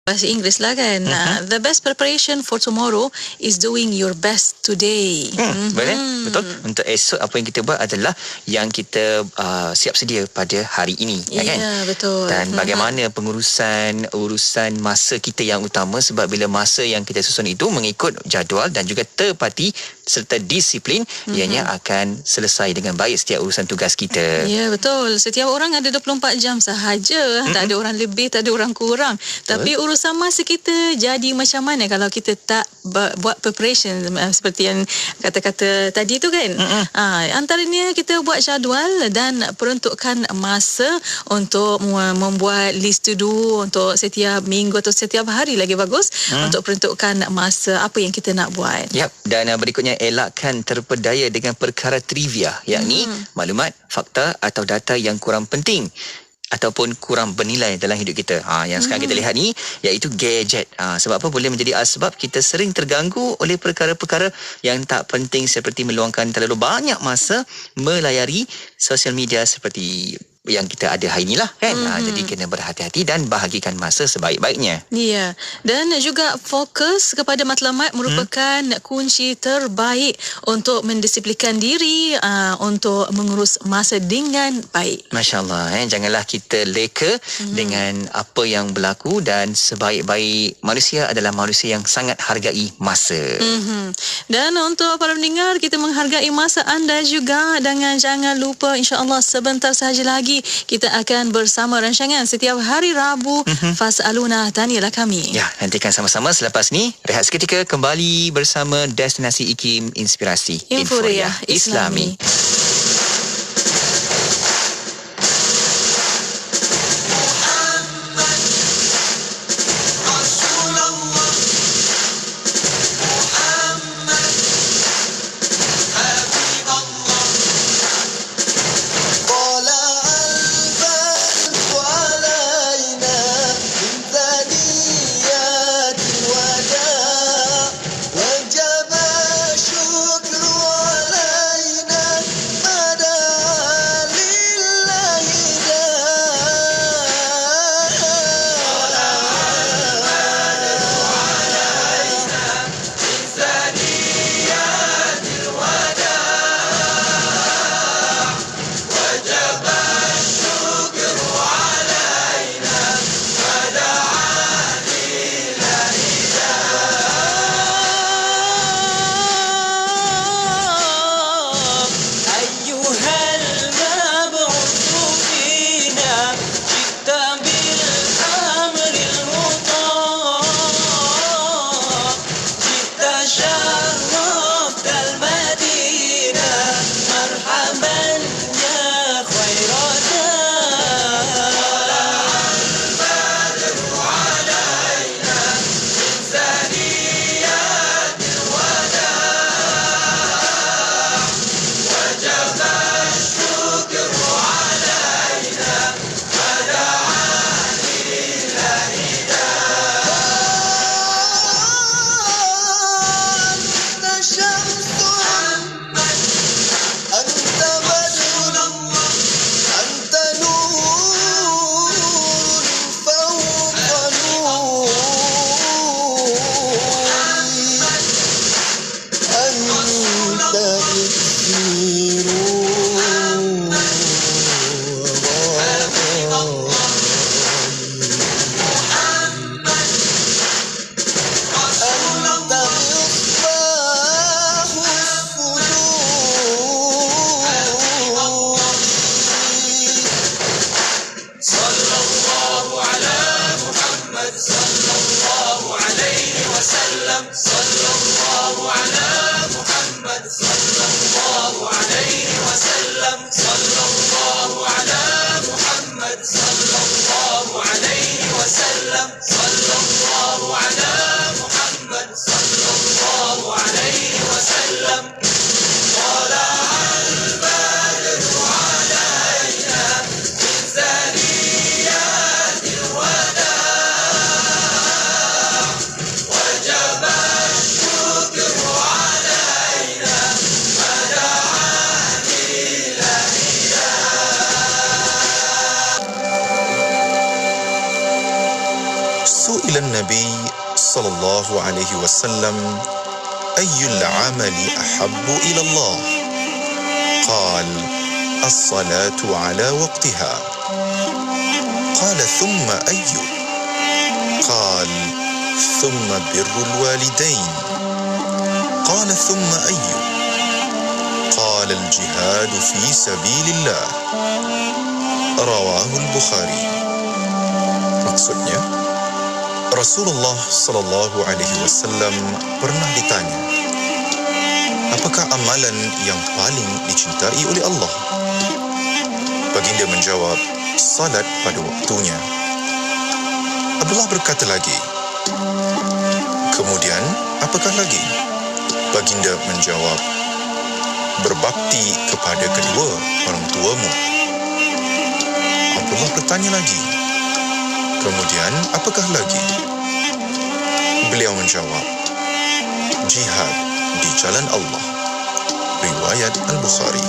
bahasa Inggeris lah kan. The best preparation for tomorrow is doing your best today. Betul. Untuk esok apa yang kita buat adalah yang kita siap sedia pada hari ini, kan? Ya, betul. Dan bagaimana urusan masa kita yang utama, sebab bila masa yang kita susun itu mengikut jadual dan juga tepati serta disiplin, ianya akan selesai dengan baik setiap urusan tugas kita. Ya, betul. Setiap orang ada 24 jam sahaja. Tak ada orang lebih, tak ada orang kurang. Tapi urusan masa kita jadi macam mana kalau kita tak buat preparation seperti yang kata-kata tadi tu kan. Antaranya kita buat jadual dan peruntukkan masa untuk membuat list to do untuk setiap minggu atau setiap hari lagi bagus untuk peruntukkan masa apa yang kita nak buat. Yap, dan berikutnya elakkan terpedaya dengan perkara trivia, yakni maklumat, fakta atau data yang kurang penting ataupun kurang bernilai dalam hidup kita. Yang sekarang kita lihat ni iaitu gadget. Sebab apa? Boleh menjadi sebab kita sering terganggu oleh perkara-perkara yang tak penting, seperti meluangkan terlalu banyak masa melayari sosial media seperti yang kita ada hari inilah, kan. Jadi kena berhati-hati dan bahagikan masa sebaik-baiknya. Ya, dan juga fokus kepada matlamat merupakan kunci terbaik untuk mendisiplinkan diri untuk mengurus masa dengan baik. Masya Allah, janganlah kita leka dengan apa yang berlaku, dan sebaik-baik manusia adalah manusia yang sangat hargai masa. Dan untuk para pendengar, kita menghargai masa anda juga, dan jangan lupa insya-Allah sebentar sahaja lagi kita akan bersama rancangan setiap hari Rabu Fas'aluna, tanyalah kami. Ya, nantikan sama-sama. Selepas ni rehat seketika, kembali bersama Destinasi IKIM Inspirasi Inforia Islami. النبي صلى الله عليه وسلم أي العمل أحب إلى الله؟ قال الصلاة على وقتها. قال ثم أي؟ قال ثم بر الوالدين. قال ثم أي؟ قال الجهاد في سبيل الله. رواه البخاري. Maksudnya, Rasulullah sallallahu alaihi wasallam pernah ditanya, apakah amalan yang paling dicintai oleh Allah? Baginda menjawab, salat pada waktunya. Abdullah berkata lagi, kemudian apakah lagi? Baginda menjawab, berbakti kepada kedua orang tuamu. Abdullah bertanya lagi, kemudian apakah lagi? Beliau menjawab, jihad di jalan Allah. Riwayat Al-Bukhari.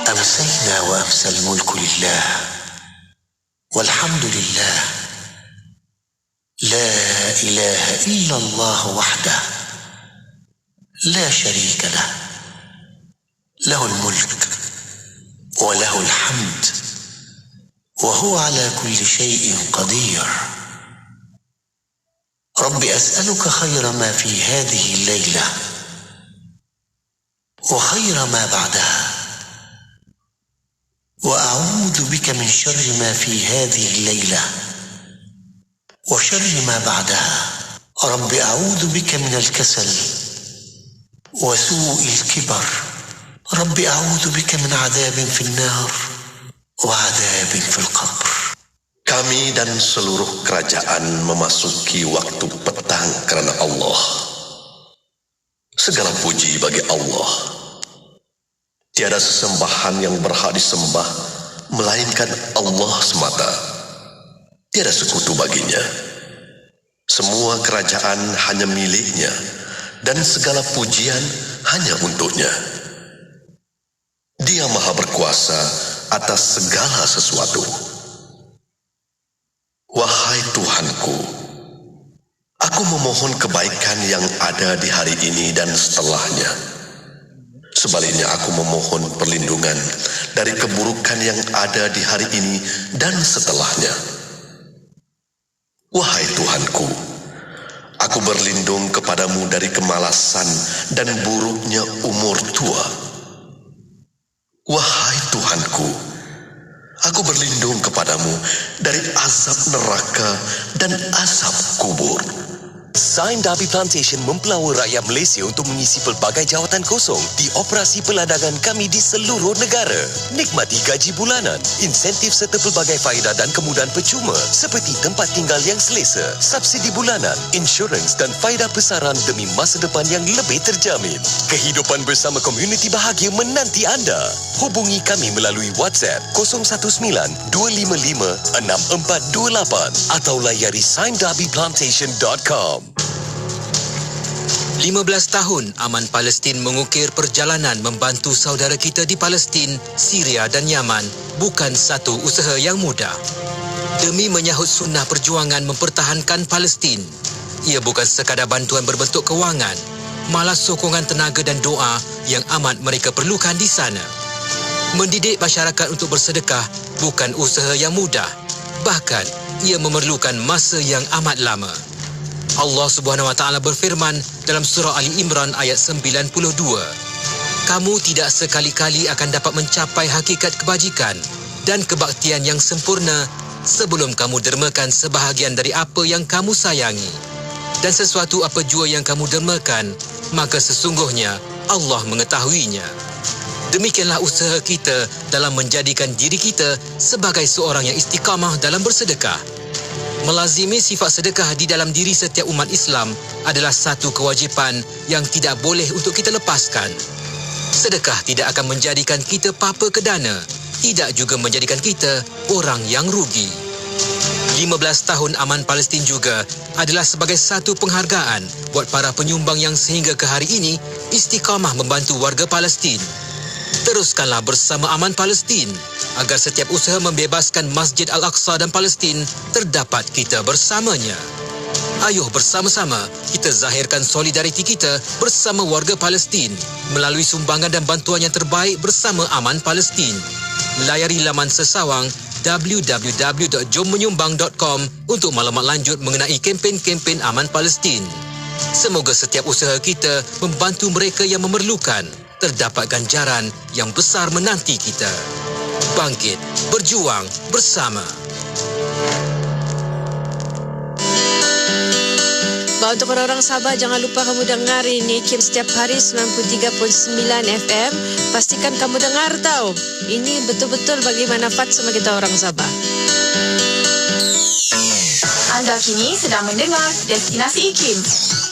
أمسينا وأمسى الملك لله والحمد لله لا إله إلا الله وحده لا شريك له له الملك وله الحمد وهو على كل شيء قدير. رب أسألك خير ما في هذه الليلة وخير ما بعدها، وأعوذ بك من شر ما في هذه الليلة وشر ما بعدها. رب أعوذ بك من الكسل وسوء الكبر. رب أعوذ بك من عذاب في النار وعذاب في القبر. Kami dan seluruh kerajaan memasuki waktu petang kerana Allah. Segala puji bagi Allah. Tiada sesembahan yang berhak disembah melainkan Allah semata. Tiada sekutu baginya. Semua kerajaan hanya miliknya dan segala pujian hanya untuknya. Dia maha berkuasa atas segala sesuatu. Wahai Tuhanku, aku memohon kebaikan yang ada di hari ini dan setelahnya. Sebaliknya aku memohon perlindungan dari keburukan yang ada di hari ini dan setelahnya. Wahai Tuhanku, aku berlindung kepadamu dari kemalasan dan buruknya umur tua. Wahai Tuhanku, aku berlindung kepadamu dari azab neraka dan azab kubur. Sime Darby Plantation mempelawa rakyat Malaysia untuk mengisi pelbagai jawatan kosong di operasi peladangan kami di seluruh negara. Nikmati gaji bulanan, insentif serta pelbagai faedah dan kemudahan percuma seperti tempat tinggal yang selesa, subsidi bulanan, insurans dan faedah besaran demi masa depan yang lebih terjamin. Kehidupan bersama komuniti bahagia menanti anda. Hubungi kami melalui WhatsApp 019-255-6428 atau layari simedarbyplantation.com. 15 tahun Aman Palestin mengukir perjalanan membantu saudara kita di Palestin, Syria dan Yaman bukan satu usaha yang mudah. Demi menyahut sunnah perjuangan mempertahankan Palestin, ia bukan sekadar bantuan berbentuk kewangan, malah sokongan tenaga dan doa yang amat mereka perlukan di sana. Mendidik masyarakat untuk bersedekah bukan usaha yang mudah, bahkan ia memerlukan masa yang amat lama. Allah Subhanahu Wa Taala berfirman dalam surah Ali Imran ayat 92, kamu tidak sekali-kali akan dapat mencapai hakikat kebajikan dan kebaktian yang sempurna sebelum kamu dermakan sebahagian dari apa yang kamu sayangi. Dan sesuatu apa jua yang kamu dermakan, maka sesungguhnya Allah mengetahuinya. Demikianlah usaha kita dalam menjadikan diri kita sebagai seorang yang istiqamah dalam bersedekah. Melazimi sifat sedekah di dalam diri setiap umat Islam adalah satu kewajipan yang tidak boleh untuk kita lepaskan. Sedekah tidak akan menjadikan kita papa ke dana, tidak juga menjadikan kita orang yang rugi. 15 tahun Aman Palestin juga adalah sebagai satu penghargaan buat para penyumbang yang sehingga ke hari ini istiqamah membantu warga Palestin. Teruskanlah bersama Aman Palestin agar setiap usaha membebaskan Masjid Al-Aqsa dan Palestin terdapat kita bersamanya. Ayuh bersama-sama kita zahirkan solidariti kita bersama warga Palestin melalui sumbangan dan bantuan yang terbaik bersama Aman Palestin. Layari laman sesawang www.jommenyumbang.com untuk maklumat lanjut mengenai kempen-kempen Aman Palestin. Semoga setiap usaha kita membantu mereka yang memerlukan terdapat ganjaran yang besar menanti kita. Bangkit, berjuang bersama. Untuk orang-orang Sabah, jangan lupa kamu dengar ini Kim setiap hari 93.9 FM. Pastikan kamu dengar tau. Ini betul-betul bagi manfaat sama kita orang Sabah. Anda kini sedang mendengar Destinasi IKIM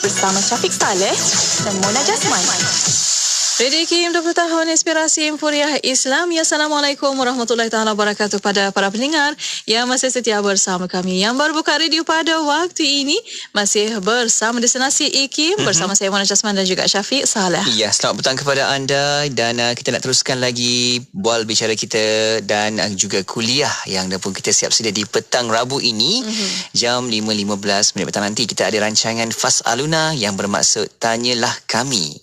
bersama Syafiq Saleh dan Mona Jasman. Radio IKIM 20 tahun inspirasi Emporiah Islam. Ya, Assalamualaikum warahmatullahi taala wabarakatuh pada para pendengar yang masih setia bersama kami. Yang baru buka radio pada waktu ini masih bersama Destinasi IKIM bersama saya Mona Jasman dan juga Syafiq Saleh. Ya, selamat petang kepada anda dan kita nak teruskan lagi bual bicara kita dan juga kuliah yang dah pun kita siap sedia di petang Rabu ini. Jam 5.15 petang nanti kita ada rancangan Fas'aluna yang bermaksud Tanyalah Kami.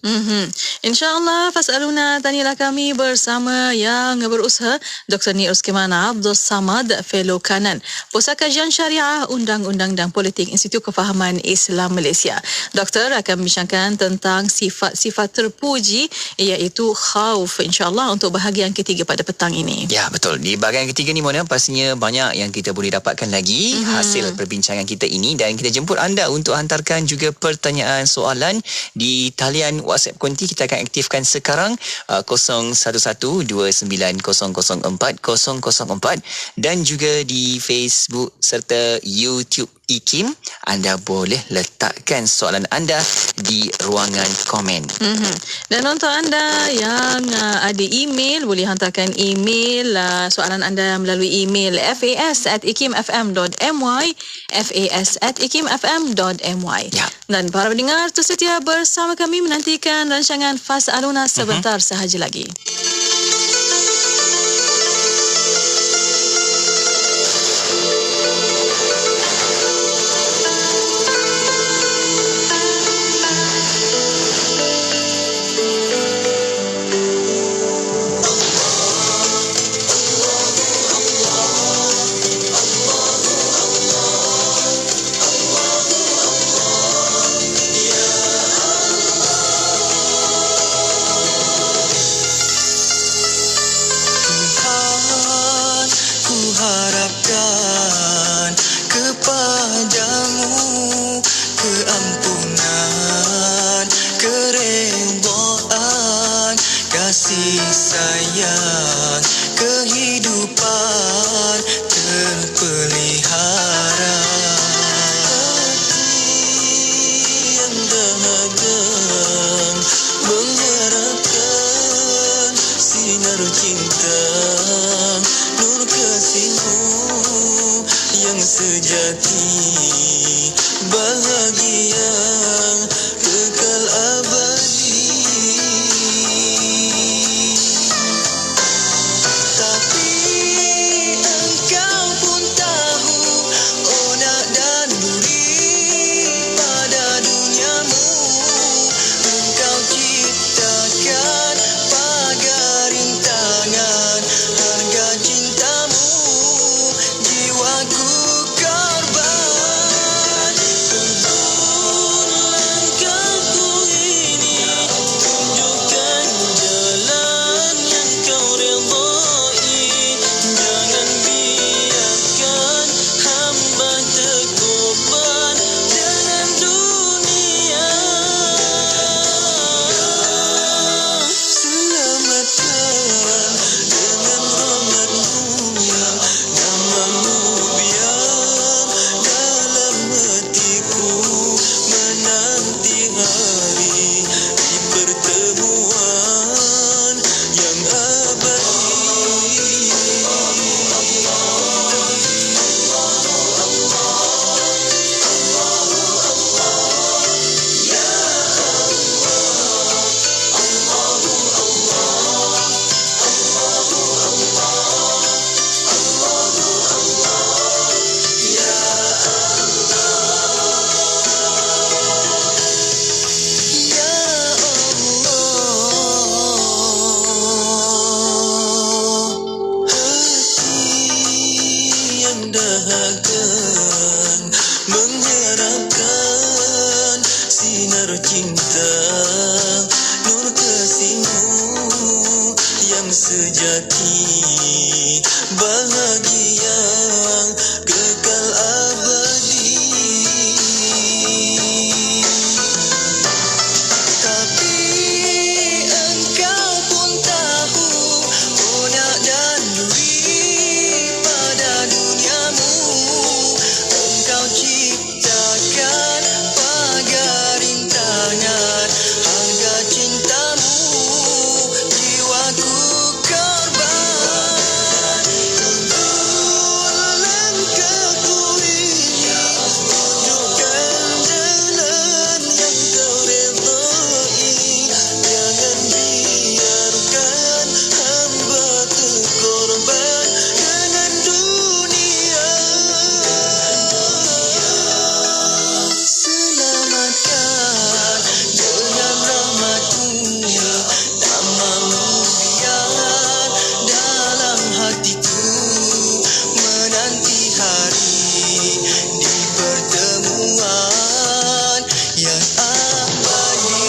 InsyaAllah Fas'aluna, tanyalah kami bersama yang berusaha Dr. Ni Uskimana Abdul Samad, Fellow Kanan Pusat Kajian Syariah, Undang-Undang dan Politik Institut Kefahaman Islam Malaysia. Doktor akan membincangkan tentang sifat-sifat terpuji iaitu khauf, insyaAllah untuk bahagian ketiga pada petang ini. Ya, betul. Di bahagian ketiga ni Mona, pastinya banyak yang kita boleh dapatkan lagi hasil perbincangan kita ini dan kita jemput anda untuk hantarkan juga pertanyaan soalan di talian WhatsApp konti. Kita akan aktifkan sekarang 0129004004 dan juga di Facebook serta YouTube IKIM. Anda boleh letakkan soalan anda di ruangan komen. Dan untuk anda yang ada email, boleh hantarkan email soalan anda melalui email fas@ikimfm.my, fas@ikimfm.my. Ya. Dan para pendengar tersetia bersama kami menantikan rancangan Fas'aluna sebentar sahaja lagi. Harga cintamu, jiwaku korban. takkan mengharapkan sinar cinta, nur kasihmu yang sejati, bahagia kekal abadi. Tapi engkau pun tahu punak dan duri pada duniamu. Engkau ciptakan pagar rintangan harga cintamu, jiwaku korban untuk langkahku ini. Tunjukkan jalan yang kau redai, jangan biarkan hamba terkorban dengan dunia. Selamatkan dengan rahmat-Mu, namamu biar dalam hatiku, menanti hari di pertemuan yang abadi.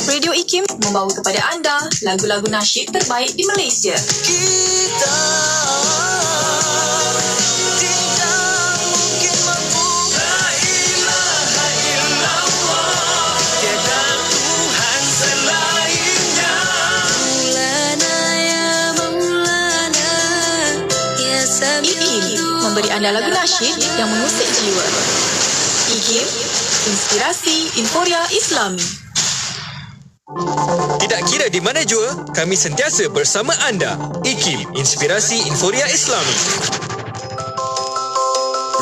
Radio IKIM membawa kepada anda lagu-lagu nasyid terbaik di Malaysia. Kita tidak mungkin mampu. La ilaha illallah, tiada Tuhan selainnya. Maulana ya Maulana ya IKIM memberi anda lagu nasyid yang mengusik jiwa. IKIM, inspirasi Inforia Islami. Tidak kira di mana jua, kami sentiasa bersama anda. IKIM, Inspirasi Inforia Islami.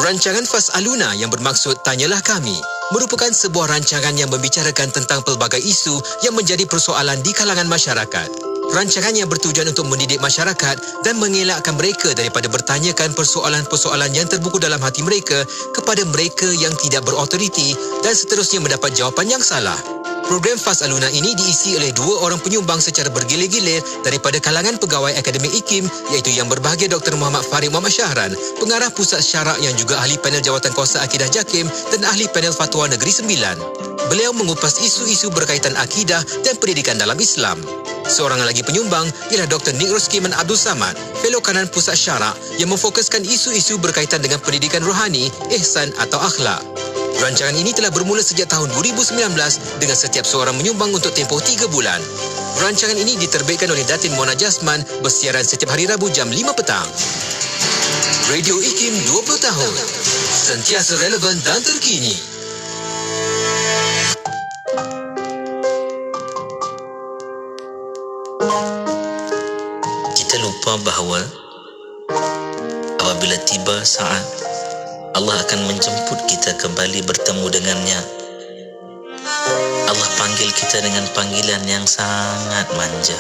Rancangan Fas Aluna yang bermaksud Tanyalah Kami merupakan sebuah rancangan yang membicarakan tentang pelbagai isu yang menjadi persoalan di kalangan masyarakat. Rancangan yang bertujuan untuk mendidik masyarakat dan mengelakkan mereka daripada bertanyakan persoalan-persoalan yang terbuku dalam hati mereka kepada mereka yang tidak berautoriti dan seterusnya mendapat jawapan yang salah. Program Fas Aluna ini diisi oleh dua orang penyumbang secara bergilir-gilir daripada kalangan pegawai akademik IKIM, iaitu Yang Berbahagia Dr. Muhammad Farid Muhammad Syahran, pengarah Pusat Syarak yang juga ahli panel Jawatan Kuasa Akidah JAKIM dan ahli panel Fatwa Negeri Sembilan. Beliau mengupas isu-isu berkaitan akidah dan pendidikan dalam Islam. Seorang lagi penyumbang ialah Dr. Nik Roskiman Abdul Samad, fellow kanan Pusat Syarak yang memfokuskan isu-isu berkaitan dengan pendidikan rohani, ihsan atau akhlak. Rancangan ini telah bermula sejak tahun 2019 dengan setiap seorang menyumbang untuk tempoh 3 bulan. Rancangan ini diterbitkan oleh Datin Mona Jasman, bersiaran setiap hari Rabu jam 5 petang. Radio IKIM 20 tahun. Sentiasa relevan dan terkini. Kita lupa bahawa apabila tiba saat Allah akan menjemput kita kembali bertemu dengannya. Allah panggil kita dengan panggilan yang sangat manja.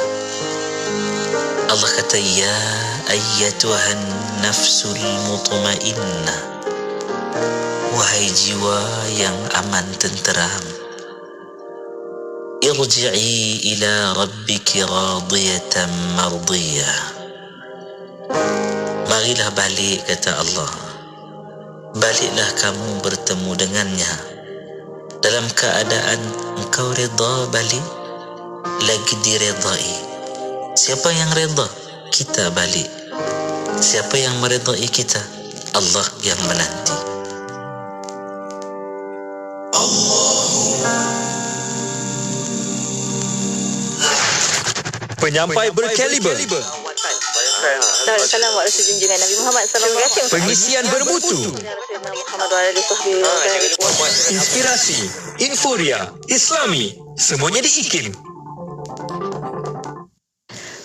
Allah kata, Ya ayyatuhan nafsul mutmainnah, wahai jiwa yang aman tenteram, irji'i ila rabbiki radiyatan mardiyah. Marilah balik, kata Allah. Baliklah kamu bertemu dengannya dalam keadaan engkau reda balik, lagi diredai. Siapa yang reda? Kita balik. Siapa yang meredai kita? Allah yang menanti. Penyampai berkaliber, Assalamualaikum junjungan Nabi Muhammad SAW. pengisian bermutu, Muhammad wa alihi inspirasi, Inforia, Islami, semuanya di IKIM.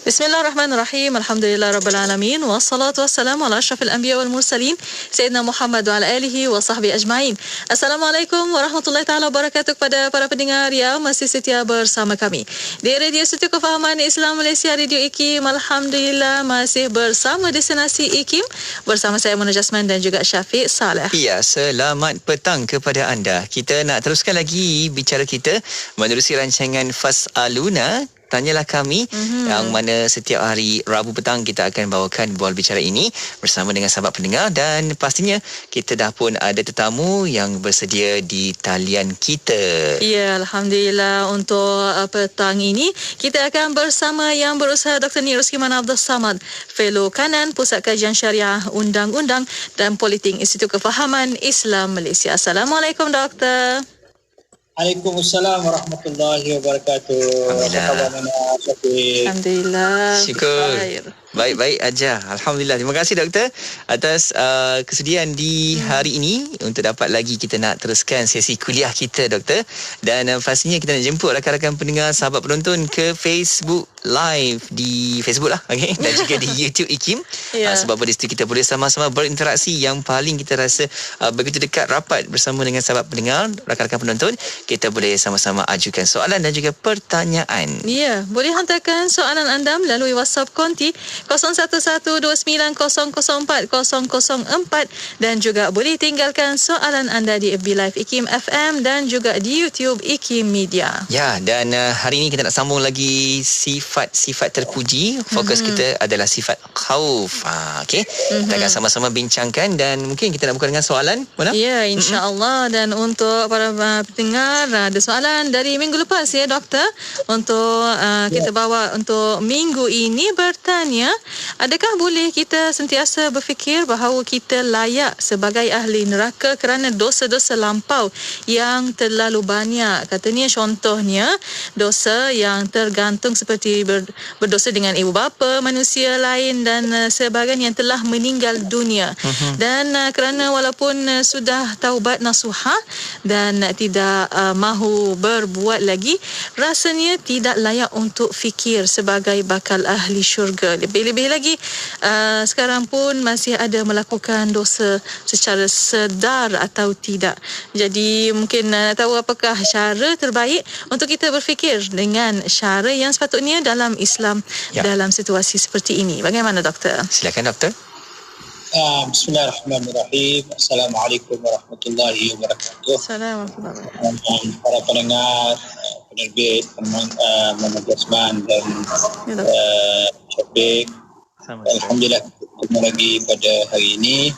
Bismillahirrahmanirrahim. Alhamdulillah Rabbil Alamin. Wassalatu wassalamu ala ashrafil anbiya wal mursalin. Sayyidina Muhammad wa ala alihi wa sahbihi ajma'in. Assalamualaikum warahmatullahi ta'ala wabarakatuh kepada para pendengar yang masih setia bersama kami. Di Radio Setu Kefahaman Islam Malaysia, Radio IKIM. Alhamdulillah masih bersama destinasi IKIM. Bersama saya Mona Jasman dan juga Syafiq Saleh. Ya, selamat petang kepada anda. Kita nak teruskan lagi bicara kita menerusi rancangan Fas'aluna, Tanyalah Kami, yang mana setiap hari Rabu petang kita akan bawakan bual bicara ini bersama dengan sahabat pendengar, dan pastinya kita dah pun ada tetamu yang bersedia di talian kita. Ya, Alhamdulillah untuk petang ini kita akan bersama yang berusaha Dr. Ni Ruskiman Abdul Samad, Fellow Kanan Pusat Kajian Syariah Undang-Undang dan Politik Institut Kefahaman Islam Malaysia. Assalamualaikum Doktor. Waalaikumsalam warahmatullahi wabarakatuh. Alhamdulillah. Syukur. Baik-baik aja. Alhamdulillah. Terima kasih doktor atas kesediaan di hari ini untuk dapat lagi kita nak teruskan sesi kuliah kita doktor. Dan pastinya kita nak jemput rakan-rakan pendengar, sahabat penonton ke Facebook Live di Facebook lah, okay? Dan juga di YouTube IKIM. Sebab pada situ kita boleh sama-sama berinteraksi. Yang paling kita rasa begitu dekat rapat bersama dengan sahabat pendengar, rakan-rakan penonton. Kita boleh sama-sama ajukan soalan dan juga pertanyaan. Ya, boleh hantarkan soalan anda melalui WhatsApp konti 0112900404 dan juga boleh tinggalkan soalan anda di FB Live IKIM FM dan juga di YouTube IKIM Media. Ya, dan hari ini kita nak sambung lagi sifat terpuji. Fokus kita adalah sifat khauf. Okey. Kita akan sama-sama bincangkan dan mungkin kita nak buka dengan soalan. Mana? Ya, insya-Allah. Dan untuk para pendengar, ada soalan dari minggu lepas ya doktor. Untuk kita bawa untuk minggu ini bertanya, adakah boleh kita sentiasa berfikir bahawa kita layak sebagai ahli neraka kerana dosa-dosa lampau yang terlalu banyak? Katanya contohnya dosa yang tergantung seperti berdosa dengan ibu bapa, manusia lain dan sebagainya yang telah meninggal dunia. Dan kerana walaupun sudah taubat nasuha dan tidak mahu berbuat lagi, rasanya tidak layak untuk fikir sebagai bakal ahli syurga. Lebih-lebih lagi sekarang pun masih ada melakukan dosa secara sedar atau tidak. Jadi mungkin tahu apakah cara terbaik untuk kita berfikir dengan cara yang sepatutnya dalam Islam dalam situasi seperti ini. Bagaimana doktor? Silakan doktor. Bismillahirrahmanirrahim. Assalamualaikum warahmatullahi wabarakatuh. Assalamualaikum. Para pendengar, penerbit Muhammad Jasman dan Syafiq, alhamdulillah ketemu lagi pada hari ini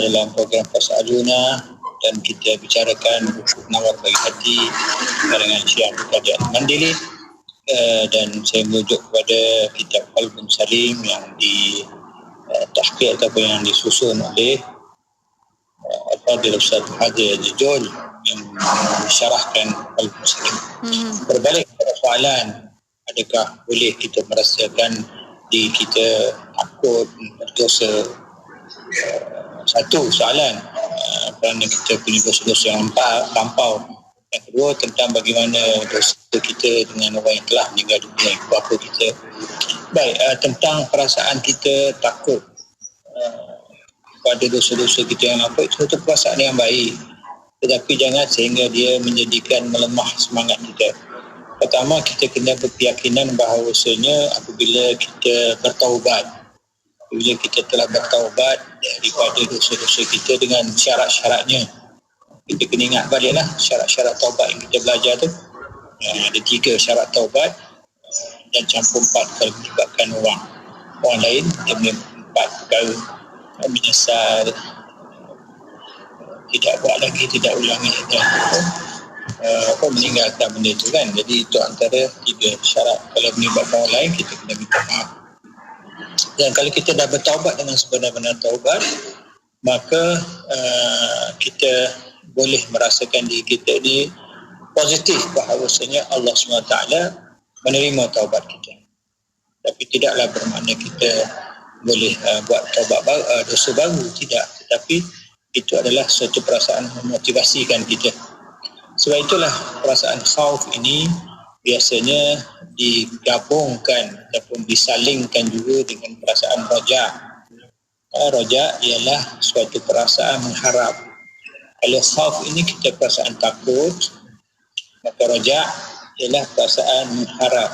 dalam program Fas'aluna, dan kita bicarakan buku Nawar Bagi Hati karangan Syekh Abdul Qadir Al-Mandili, dan saya merujuk kepada kitab Qalbun Salim yang di tahqiq ataupun yang disusun oleh Al-Fadhil Ustaz Hadir Jujul yang mensyarahkan Qalbun Salim. Berbalik kepada soalan, adakah boleh kita merasakan diri kita takut berdosa? Satu soalan, kerana kita punya dosa-dosa yang lampau. Yang kedua, tentang bagaimana dosa kita dengan orang yang telah meninggal dunia, bapa kita. Baik, tentang perasaan kita takut pada dosa-dosa kita yang lampau, itu satu perasaan yang baik, tetapi jangan sehingga dia menjadikan melemah semangat kita. Pertama, kita kena berkeyakinan bahawasanya apabila kita bertaubat, apabila kita telah bertaubat daripada dosa-dosa kita dengan syarat-syaratnya, kita kena ingat baliklah syarat-syarat taubat yang kita belajar tu. Ada 3 syarat taubat dan campur 4 kalau melibatkan orang lain. Dia punya 4 perkara: menyesal, tidak buat lagi, tidak ulangi, dan meninggalkan benda itu kan. Jadi itu antara 3 syarat. Kalau melibatkan orang lain, kita kena minta maaf. Dan kalau kita dah bertaubat dengan sebenar-benar taubat, maka kita boleh merasakan diri kita ni positif bahawasanya Allah SWT menerima taubat kita. Tapi tidaklah bermakna kita boleh buat taubat baru, dosa baru, tidak. Tetapi itu adalah suatu perasaan memotivasikan kita. Sebab itulah perasaan khauf ini biasanya digabungkan ataupun disalingkan juga dengan perasaan raja. Raja ialah suatu perasaan mengharap. Kalau khauf ini kita perasaan takut, maka raja ialah perasaan mengharap.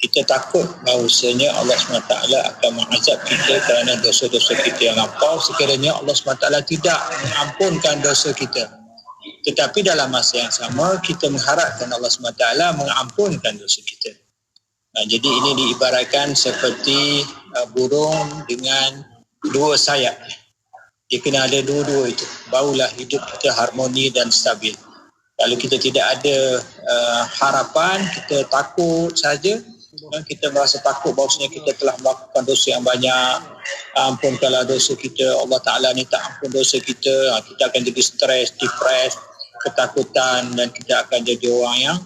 Kita takut bahawasanya Allah SWT akan mengazab kita kerana dosa-dosa kita yang lampau sekiranya Allah SWT tidak mengampunkan dosa kita. Tetapi dalam masa yang sama kita mengharapkan Allah SWT mengampunkan dosa kita. Jadi ini diibaratkan seperti burung dengan dua sayap. Dia kena ada dua-dua itu, barulah hidup kita harmoni dan stabil. Kalau kita tidak ada harapan, kita takut saja, kita merasa takut bahawasanya kita telah melakukan dosa yang banyak, ampunkanlah dosa kita, Allah Ta'ala ni tak ampun dosa kita, kita akan jadi stres, depres, ketakutan, dan kita akan jadi orang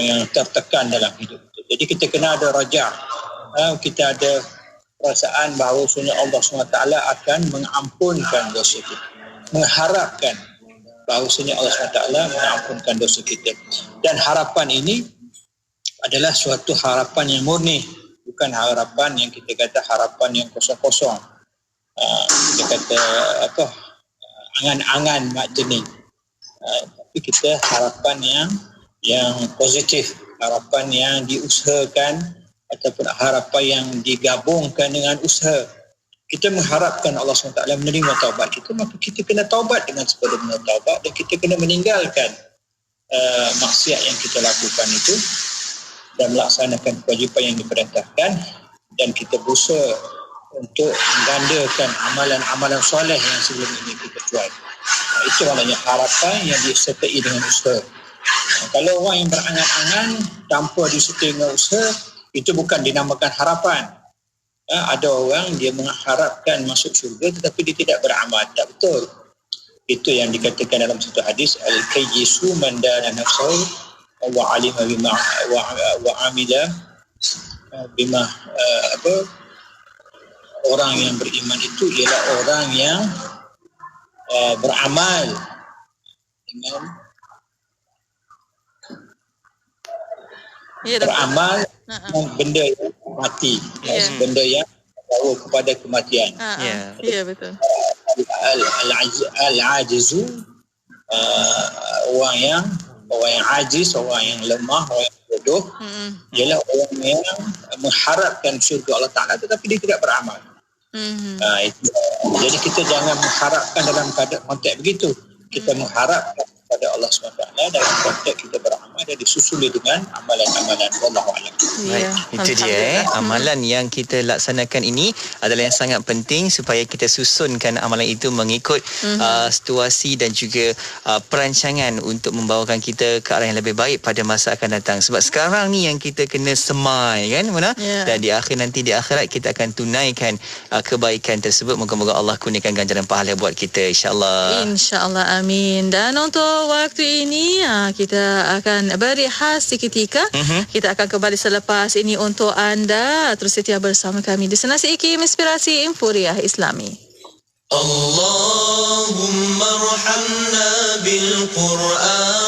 yang tertekan dalam hidup. Jadi kita kena ada raja, kita ada perasaan bahawa Allah SWT akan mengampunkan dosa kita, mengharapkan bahawasanya Allah SWT mengampunkan dosa kita. Dan harapan ini adalah suatu harapan yang murni, bukan harapan yang kita kata harapan yang kosong-kosong. Kita kata angan-angan mak jening. Tapi kita harapan yang positif, harapan yang diusahakan ataupun harapan yang digabungkan dengan usaha. Kita mengharapkan Allah SWT menerima taubat kita, maka kita kena taubat dengan sepenuhnya taubat, dan kita kena meninggalkan maksiat yang kita lakukan itu dan melaksanakan kewajipan yang diperintahkan, dan kita berusaha untuk menggandakan amalan-amalan soleh yang sebelum ini kita buat. Itu maknanya harapan yang disertai dengan usaha. Kalau orang yang berangan-angan tanpa disertai dengan usaha, itu bukan dinamakan harapan. Ada orang dia mengharapkan masuk syurga tetapi dia tidak beramal. Tak betul. Itu yang dikatakan dalam satu hadis, al-kayyisu man dana nafsahu wa alima bima wa amila bima orang yang beriman itu ialah orang yang beramal dengan beramal benda yang mati, benda yang membawa kepada kematian. Ya, betul. Al-ajizu, orang yang ajiz, orang yang lemah, orang yang bodoh, ialah orang yang mengharapkan syurga Allah Ta'ala tetapi dia tidak beramal. Jadi kita jangan mengharapkan dalam konteks begitu. Kita mengharapkan kepada Allah SWT dalam konteks kita beramal dan disusuli dengan amalan-amalan. Wallahualam. Baik, itu dia amalan yang kita laksanakan ini adalah yang sangat penting supaya kita susunkan amalan itu mengikut situasi dan juga perancangan untuk membawakan kita ke arah yang lebih baik pada masa akan datang. Sebab sekarang ni yang kita kena semai kan, Mona? Dan di akhirat kita akan tunaikan kebaikan tersebut. Moga-moga Allah kurniakan ganjaran pahala buat kita, insya-Allah. InsyaAllah, amin. Dan untuk waktu ini kita akan berehat seketika. Kita akan kembali selepas ini untuk anda. Terus setia bersama kami di Senasi IKIM Inspirasi Inforia Islami. Allahumma arhamna bil Quran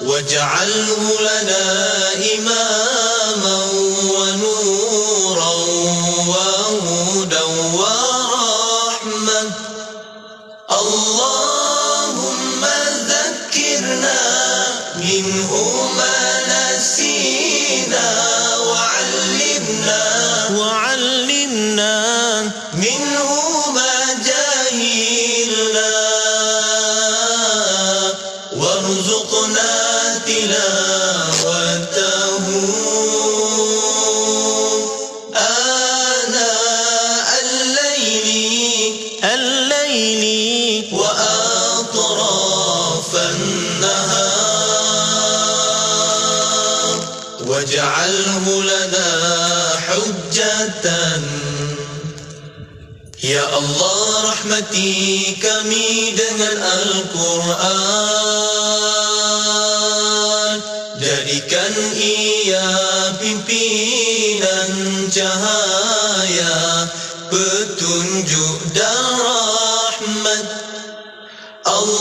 waj'alhu lana imaman wa nuran wa hudan wa rahmah. Allahumma dhakkirna minhu ma nasina wa'allimna minhu ma jahilna warzuqna tilawatahu ana al-layli wa atrafan nahar waj'alhu lana hujjatan. Ya Allah, rahmati kami dengan Al-Quran, jadikan ia pimpinan cahaya, petunjuk dan rahmat. Allah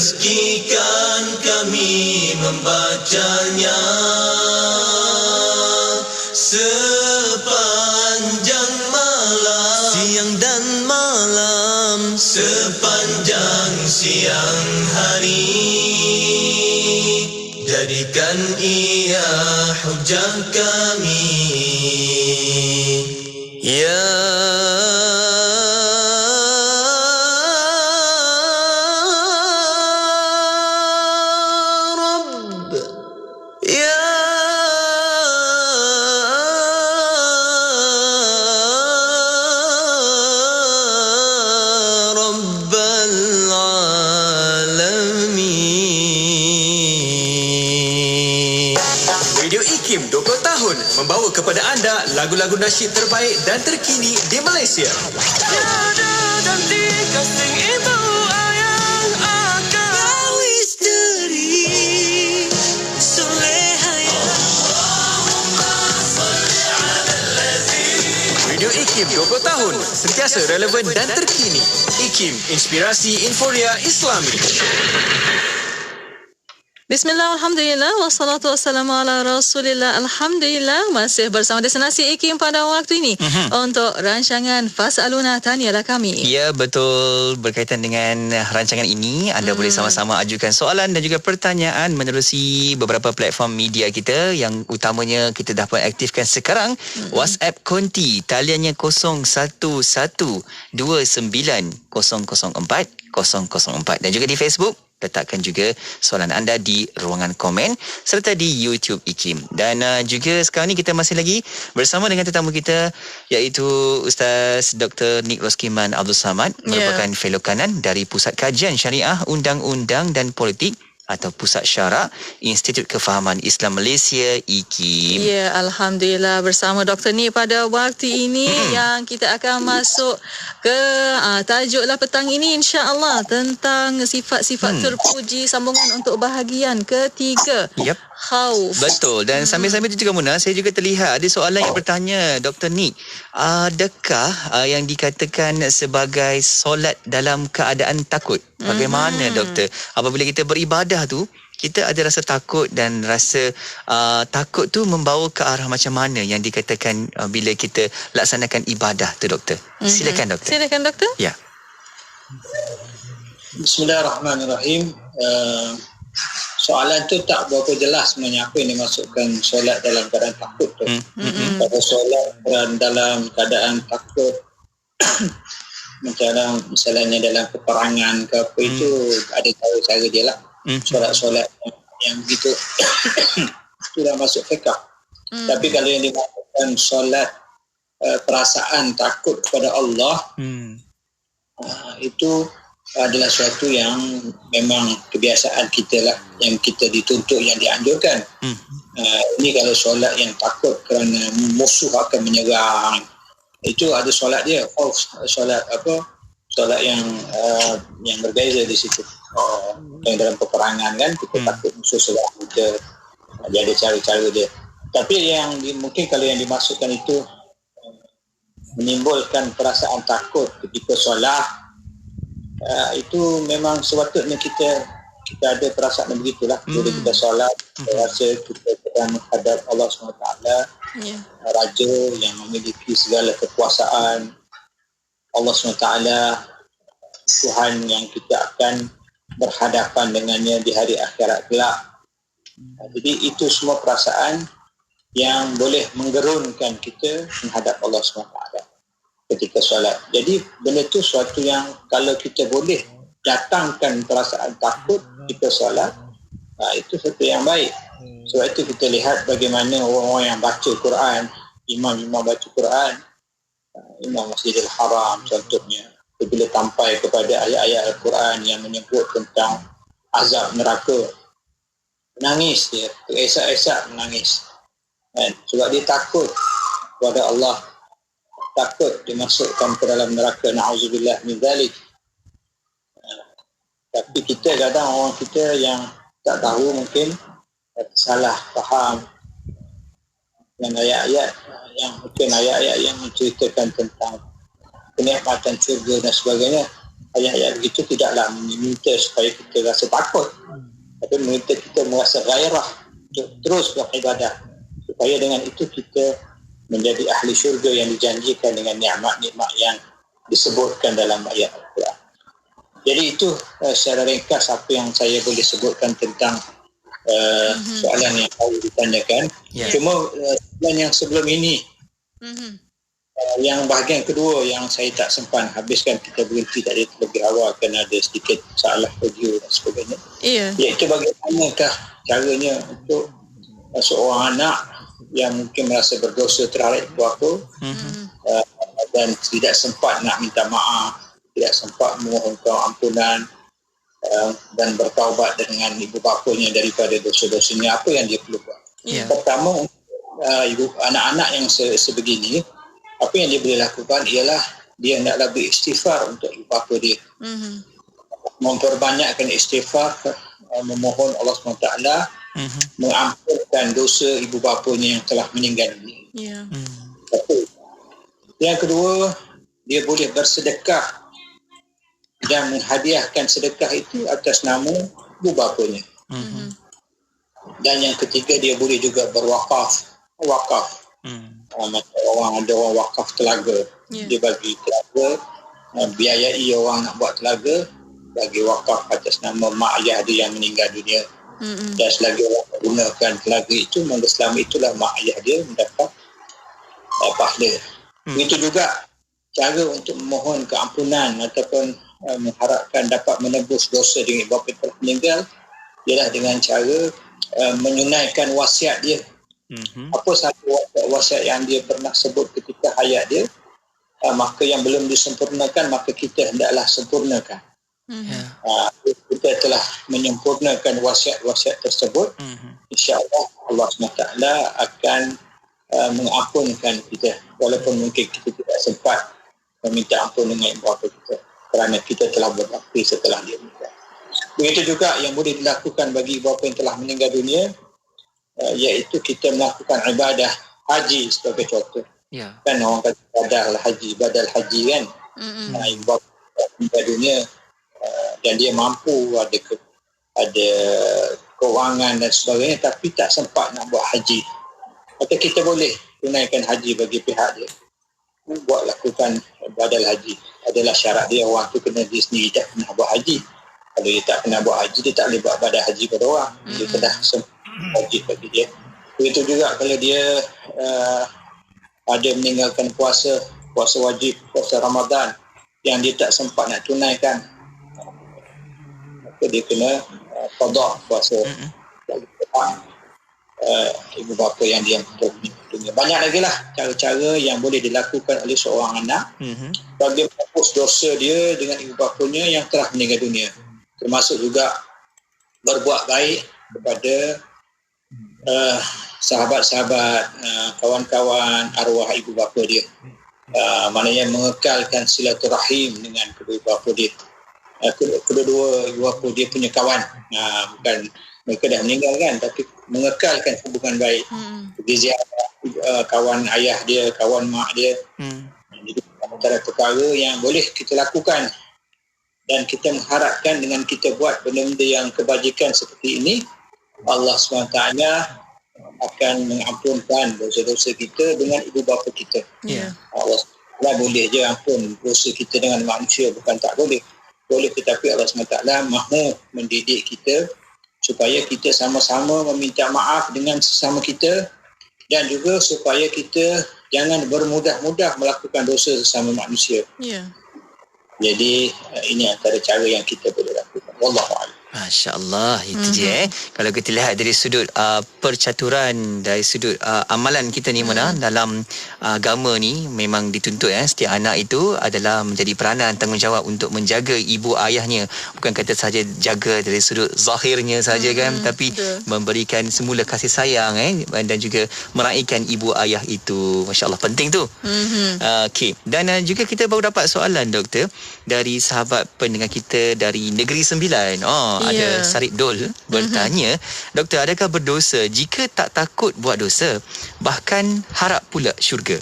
rezekikan kami membacanya sepanjang malam, siang dan malam, sepanjang siang hari. Jadikan ia hujah kami, ya Rabb, ya Rabbal Alamin. Radio IKIM 20 tahun membawa kepada anda lagu-lagu nasyid terbaik dan terkini di Malaysia. Tiada ganti kasih ibu ayah akan kau isteri soleha ya Allahumma salli ala al-lazim. Radio IKIM 20 tahun sentiasa relevan dan terkini. IKIM, inspirasi Inforia Islami. Bismillah, Alhamdulillah, wassalatu wassalamu ala Rasulillah. Alhamdulillah, masih bersama Destinasi IKIM pada waktu ini untuk rancangan Fas'aluna, tanyalah kami. Ya, betul. Berkaitan dengan rancangan ini, anda boleh sama-sama ajukan soalan dan juga pertanyaan menerusi beberapa platform media kita yang utamanya kita dapat aktifkan sekarang. WhatsApp Konti, taliannya 012904 dan juga di Facebook. Letakkan juga soalan anda di ruangan komen serta di YouTube IKIM. Dan juga sekarang ni kita masih lagi bersama dengan tetamu kita iaitu Ustaz Dr. Nik Roskiman Abdul Samad, merupakan fellow kanan dari Pusat Kajian Syariah, Undang-Undang dan Politik atau Pusat Syarak Institut Kefahaman Islam Malaysia IKIM. Ya, Alhamdulillah, bersama Dr. Ni pada waktu ini yang kita akan masuk ke tajuklah petang ini insya-Allah tentang sifat-sifat terpuji, sambungan untuk bahagian ketiga. Yep. Khauf. Betul. Dan sambil-sambil itu juga Muna, saya juga terlihat ada soalan yang bertanya, Dr. Nik, adakah yang dikatakan sebagai solat dalam keadaan takut? Bagaimana doktor? Apabila kita beribadah tu, kita ada rasa takut dan rasa takut tu membawa ke arah macam mana yang dikatakan bila kita laksanakan ibadah tu, doktor? Silakan doktor. Silakan doktor. Ya. Bismillahirrahmanirrahim. Soalan tu tak berapa jelas sebenarnya apa yang dimaksudkan solat dalam keadaan takut tu. Kalau solat dalam keadaan takut macam misalnya dalam peperangan ke apa itu ada cara dia lah. Solat-solat yang begitu itu dah masuk fiqh. Tapi kalau yang dimaksudkan solat perasaan takut kepada Allah, itu adalah suatu yang memang kebiasaan kita lah, yang kita dituntut, yang dianjurkan. Ini kalau solat yang takut kerana musuh akan menyerang, itu ada solat dia. Solat apa? Solat yang berbeza di situ. Yang dalam peperangan kan kita takut musuh serang kita, dia ada cara-cara dia. Tapi yang mungkin kalau yang dimaksudkan itu menimbulkan perasaan takut ketika solat, itu memang sepatutnya kita ada perasaan begitulah. Bila kita solat, kita rasa kita sedang menghadap Allah SWT, Raja yang memiliki segala kekuasaan, Allah SWT, Tuhan yang kita akan berhadapan dengannya di hari akhirat kelak. Jadi itu semua perasaan yang boleh menggerunkan kita menghadap Allah SWT ketika solat. Jadi benda itu suatu yang kalau kita boleh datangkan perasaan takut ketika solat, itu satu yang baik. Sebab itu kita lihat bagaimana orang-orang yang baca Quran, imam-imam baca Quran, Imam Masjidil Haram contohnya, bila sampai kepada ayat-ayat Al-Quran yang menyebut tentang azab neraka, menangis dia, teresak-esak menangis. Sebab dia takut kepada Allah, takut dimasukkan ke dalam neraka, na'udzubillah min dzalik. Tapi kita kadang orang kita yang tak tahu mungkin salah faham dengan ayat-ayat yang mungkin ayat-ayat yang menceritakan tentang kenikmatan syurga dan sebagainya. ayat-ayat begitu tidaklah meminta supaya kita rasa takut, tapi meminta kita merasa gairah untuk terus beribadah, supaya dengan itu kita menjadi ahli syurga yang dijanjikan dengan nikmat-nikmat yang disebutkan dalam ayat Al-Quran. Jadi itu secara ringkas apa yang saya boleh sebutkan tentang soalan yang baru ditanyakan. Cuma soalan yang sebelum ini, yang bahagian kedua yang saya tak sempat habiskan, kita berhenti tadi terlebih awal kerana ada sedikit salah audio dan sebagainya. Iaitu bagaimanakah caranya untuk seorang anak yang mungkin merasa berdosa terhadap ibu bapa dan tidak sempat nak minta maaf, tidak sempat memohonkan ampunan dan bertaubat dengan ibu bapanya daripada dosa-dosanya, apa yang dia perlu buat? Pertama, anak-anak yang sebegini, apa yang dia boleh lakukan ialah dia hendaklah beristighfar untuk ibu bapa dia. Memperbanyakkan istighfar, memohon Allah SWT mengampunkan dosa ibu bapanya yang telah meninggal dunia. Yang kedua, dia boleh bersedekah dan menghadiahkan sedekah itu atas nama ibu bapanya. Dan yang ketiga, dia boleh juga berwakaf. Ada orang wakaf telaga, dia bagi telaga, biayai orang nak buat telaga, bagi wakaf atas nama mak ayah dia yang meninggal dunia. Dan selagi orang menggunakan telaga itu, maka selama itulah mak ayah dia mendapat pahala. Begitu juga cara untuk memohon keampunan ataupun mengharapkan dapat menebus dosa dengan ibu bapa yang telah meninggal ialah dengan cara menunaikan wasiat dia. Apa sahaja wasiat yang dia pernah sebut ketika hayat dia, maka yang belum disempurnakan, maka kita hendaklah sempurnakan. Kita telah menyempurnakan wasiat-wasiat tersebut, insya-Allah Allah SWT akan mengampunkan kita, walaupun mungkin kita tidak sempat meminta ampun dengan ibu bapa kita kerana kita telah berbakti setelah dia meninggal. Begitu juga yang boleh dilakukan bagi ibu bapa yang telah meninggal dunia, iaitu kita melakukan ibadah haji sebagai contoh. Kan orang kata badal haji kan. Ibu bapa meninggal dunia dan dia mampu, ada kewangan dan sebagainya, tapi tak sempat nak buat haji, maka kita boleh tunaikan haji bagi pihak dia, lakukan badal haji. Adalah syarat dia, orang tu kena dia sendiri dah pernah buat haji. Kalau dia tak pernah buat haji, dia tak boleh buat badal haji pada orang. Dia kena haji bagi dia. Begitu juga kalau dia ada meninggalkan puasa wajib, puasa Ramadan yang dia tak sempat nak tunaikan, maka dia kena qada puasa ibu bapa yang dia dunia. Banyak lagi lah cara-cara yang boleh dilakukan oleh seorang anak bagi menghapus dosa dia dengan ibu bapanya yang telah meninggal dunia, termasuk juga berbuat baik kepada sahabat-sahabat, kawan-kawan arwah ibu bapa dia, maknanya mengekalkan silaturahim dengan kedua ibu bapa dia, kedua ibu bapa dia punya kawan, bukan mereka dah meninggal kan, tapi mengekalkan hubungan baik. Pergi ziarah kawan ayah dia, kawan mak dia. Jadi antara perkara yang boleh kita lakukan, dan kita mengharapkan dengan kita buat benda-benda yang kebajikan seperti ini, Allah SWT akan mengampunkan dosa-dosa kita dengan ibu bapa kita. Allah boleh je ampun dosa kita dengan manusia, bukan tak boleh. Boleh, tetapi Allah SWT mahu mendidik kita supaya kita sama-sama meminta maaf dengan sesama kita, dan juga supaya kita jangan bermudah-mudah melakukan dosa sesama manusia. Jadi ini antara cara yang kita boleh lakukan. Wallahu a'lam. Masya-Allah, itu je Kalau kita lihat dari sudut percaturan, dari sudut amalan kita ni Mona, dalam agama ni memang dituntut setiap anak itu adalah menjadi peranan tanggungjawab untuk menjaga ibu ayahnya. Bukan kata saja jaga dari sudut zahirnya saja kan, tapi memberikan semula kasih sayang dan juga meraihkan ibu ayah itu. Masya-Allah, penting tu. Okey, dan juga kita baru dapat soalan doktor dari sahabat pendengar kita dari Negeri Sembilan. Ada Sarip Dol bertanya, doktor, adakah berdosa jika tak takut buat dosa, bahkan harap pula syurga?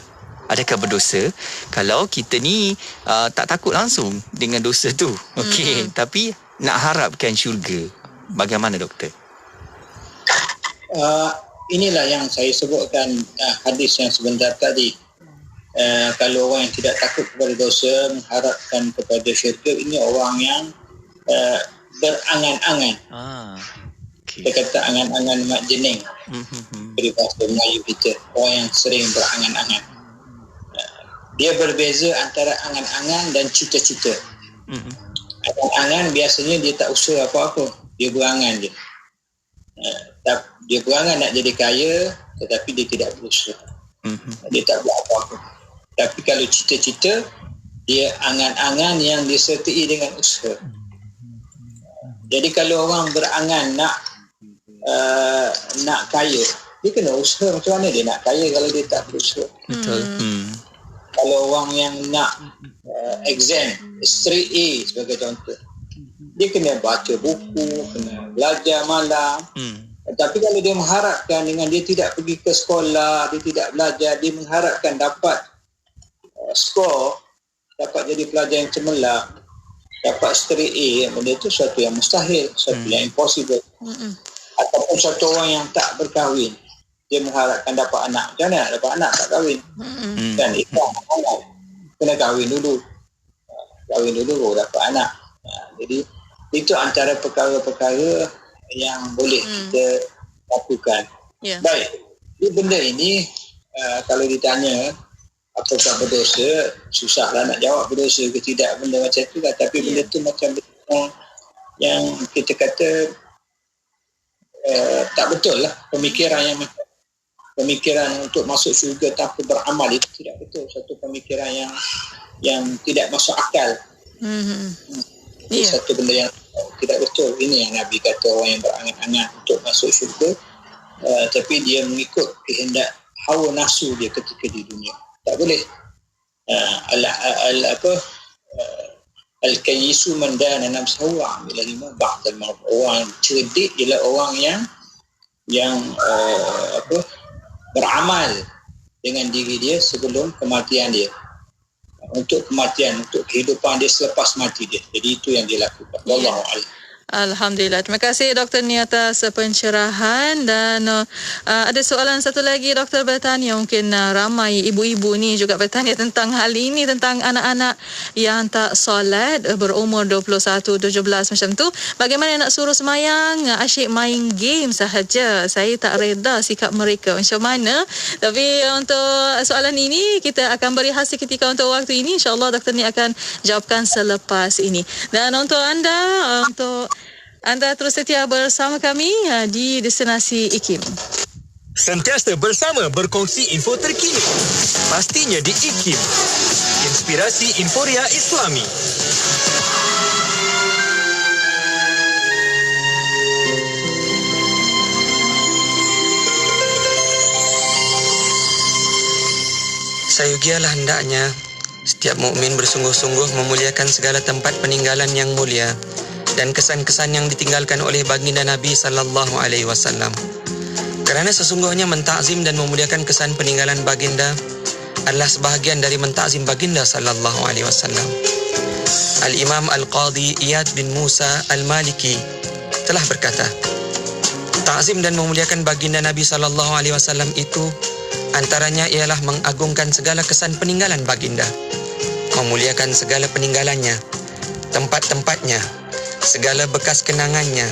adakah berdosa kalau kita ni tak takut langsung dengan dosa tu? Okey, tapi nak harapkan syurga. Bagaimana doktor? Inilah yang saya sebutkan hadis yang sebentar tadi. Kalau orang yang tidak takut kepada dosa mengharapkan kepada syurga, ini orang yang berangan-angan. Kita kata angan-angan mak jening. Dari bahasa Melayu kita, orang yang sering berangan-angan. Dia berbeza antara angan-angan dan cita-cita. Angan-angan biasanya dia tak usaha apa-apa, dia berangan je. Dia berangan nak jadi kaya, tetapi dia tidak berusaha. Dia tak buat apa-apa. Tapi kalau cita-cita, dia angan-angan yang disertai dengan usaha. Jadi kalau orang berangan nak kaya, dia kena usaha. Macam mana dia nak kaya kalau dia tak berusaha? Betul. Kalau orang yang nak exam straight A sebagai contoh, dia kena baca buku, kena belajar malam. Tapi kalau dia mengharapkan dengan dia tidak pergi ke sekolah, dia tidak belajar, dia mengharapkan dapat skor, dapat jadi pelajar yang cemerlang, dapat straight A, benda itu sesuatu yang mustahil, sesuatu yang impossible. Ataupun satu orang yang tak berkahwin, dia mengharapkan dapat anak. Macam mana nak dapat anak tak kahwin? Kan itu anak. Kena kahwin dulu. Kahwin dulu baru dapat anak. Jadi itu antara perkara-perkara yang boleh kita lakukan. Baik, ini benda ini kalau ditanya apakah berdosa, susahlah nak jawab berdosa ke tidak benda macam tu lah. Tapi benda tu macam yang kita kata tak betul lah. Pemikiran untuk masuk syurga tanpa beramal itu tidak betul. Satu pemikiran yang tidak masuk akal. Satu benda yang tidak betul. Ini yang Nabi kata, orang yang berangan-angan untuk masuk syurga, tapi dia mengikut kehendak hawa nafsu dia ketika di dunia. Tak boleh. Al-kayyisu man dana nafsahu wa amila lima ba'dal maut. Orang cerdik ialah orang yang beramal dengan diri dia sebelum kematian dia. Untuk kematian, untuk kehidupan dia selepas mati dia. Jadi itu yang dia lakukan. Wallahu a'lam. Alhamdulillah. Terima kasih Dr. Ni atas pencerahan. Dan ada soalan satu lagi, Dr. bertanya, mungkin ramai ibu-ibu ni juga bertanya tentang hal ini, tentang anak-anak yang tak solat, berumur 21, 17 macam tu. Bagaimana nak suruh semayang, asyik main game sahaja. Saya tak reda sikap mereka. Macam mana? Tapi untuk soalan ini, kita akan beri hasil ketika untuk waktu ini. InsyaAllah Dr. Ni akan jawabkan selepas ini. Dan untuk anda terus setia bersama kami di Destinasi IKIM. Sentiasa bersama berkongsi info terkini. Pastinya di IKIM, Inspirasi Inforia Islami. Sayugialah hendaknya setiap mukmin bersungguh-sungguh memuliakan segala tempat peninggalan yang mulia dan kesan-kesan yang ditinggalkan oleh baginda Nabi sallallahu alaihi wasallam. Kerana sesungguhnya mentakzim dan memuliakan kesan peninggalan baginda adalah sebahagian dari mentakzim baginda sallallahu alaihi wasallam. Al-Imam Al-Qadhi Iyad bin Musa Al-Maliki telah berkata, takzim dan memuliakan baginda Nabi sallallahu alaihi wasallam itu antaranya ialah mengagungkan segala kesan peninggalan baginda, memuliakan segala peninggalannya, tempat-tempatnya, segala bekas kenangannya,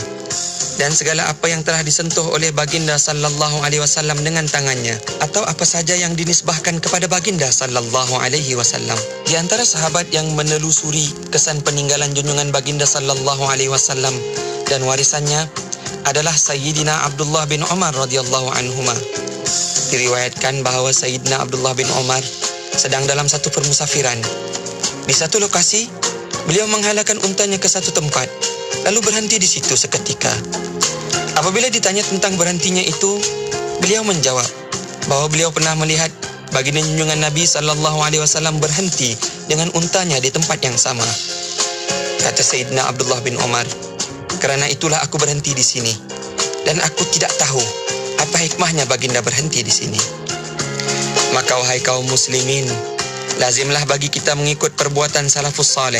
dan segala apa yang telah disentuh oleh baginda sallallahu alaihi wasallam dengan tangannya, atau apa saja yang dinisbahkan kepada baginda sallallahu alaihi wasallam. Di antara sahabat yang menelusuri kesan peninggalan junjungan baginda sallallahu alaihi wasallam dan warisannya adalah Sayyidina Abdullah bin Umar radhiyallahu anhuma. Diriwayatkan bahawa Sayyidina Abdullah bin Umar sedang dalam satu permusafiran. Di satu lokasi, beliau menghalakan untanya ke satu tempat, lalu berhenti di situ seketika. Apabila ditanya tentang berhentinya itu, beliau menjawab bahawa beliau pernah melihat baginda junjungan Nabi sallallahu alaihi wasallam berhenti dengan untanya di tempat yang sama. Kata Sayyidina Abdullah bin Umar, kerana itulah aku berhenti di sini, dan aku tidak tahu apa hikmahnya baginda berhenti di sini. Maka wahai kaum muslimin, lazimlah bagi kita mengikut perbuatan salafus saleh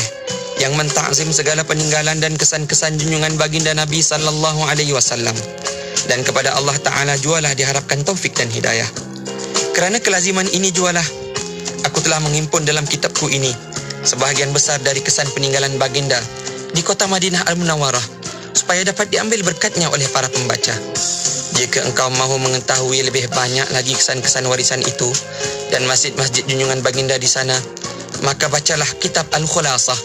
yang mentakzim segala peninggalan dan kesan-kesan junjungan baginda Nabi sallallahu alaihi wasallam. Dan kepada Allah Ta'ala jualah diharapkan taufik dan hidayah. Kerana kelaziman ini jualah, aku telah menghimpun dalam kitabku ini sebahagian besar dari kesan peninggalan baginda di kota Madinah Al-Munawwarah, supaya dapat diambil berkatnya oleh para pembaca. Jika engkau mahu mengetahui lebih banyak lagi kesan-kesan warisan itu dan masjid-masjid junjungan baginda di sana, maka bacalah kitab Al-Khulasah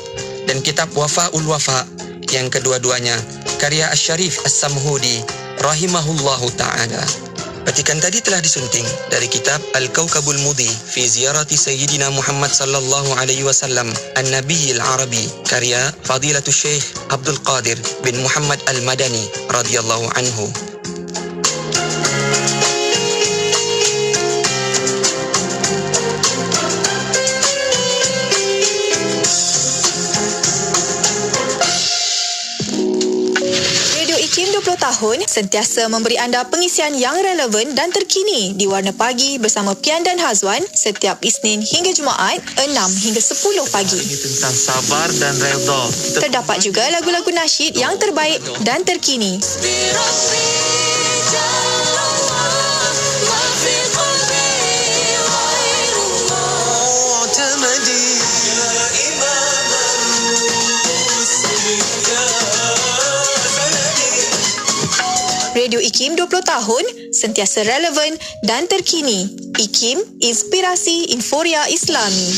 dan kitab Wafa'ul Wafa, yang kedua-duanya karya Asy-Syarif As-Samhudi rahimahullahu ta'ala. Petikan tadi telah disunting dari kitab Al-Kawkabul Mudhi fi Ziyarati Sayyidina Muhammad sallallahu alaihi wasallam An-Nabiyil Arabi, karya Fadilatul Syekh Abdul Qadir bin Muhammad Al-Madani radhiyallahu anhu. IKIM 20 tahun sentiasa memberi anda pengisian yang relevan dan terkini di Warna Pagi bersama Pian dan Hazwan setiap Isnin hingga Jumaat 6 hingga 10 pagi. Tentang sabar dan redha. Terdapat juga lagu-lagu nasyid yang terbaik dan terkini. Radio IKIM 20 tahun sentiasa relevan dan terkini. IKIM, inspirasi Inforia Islami.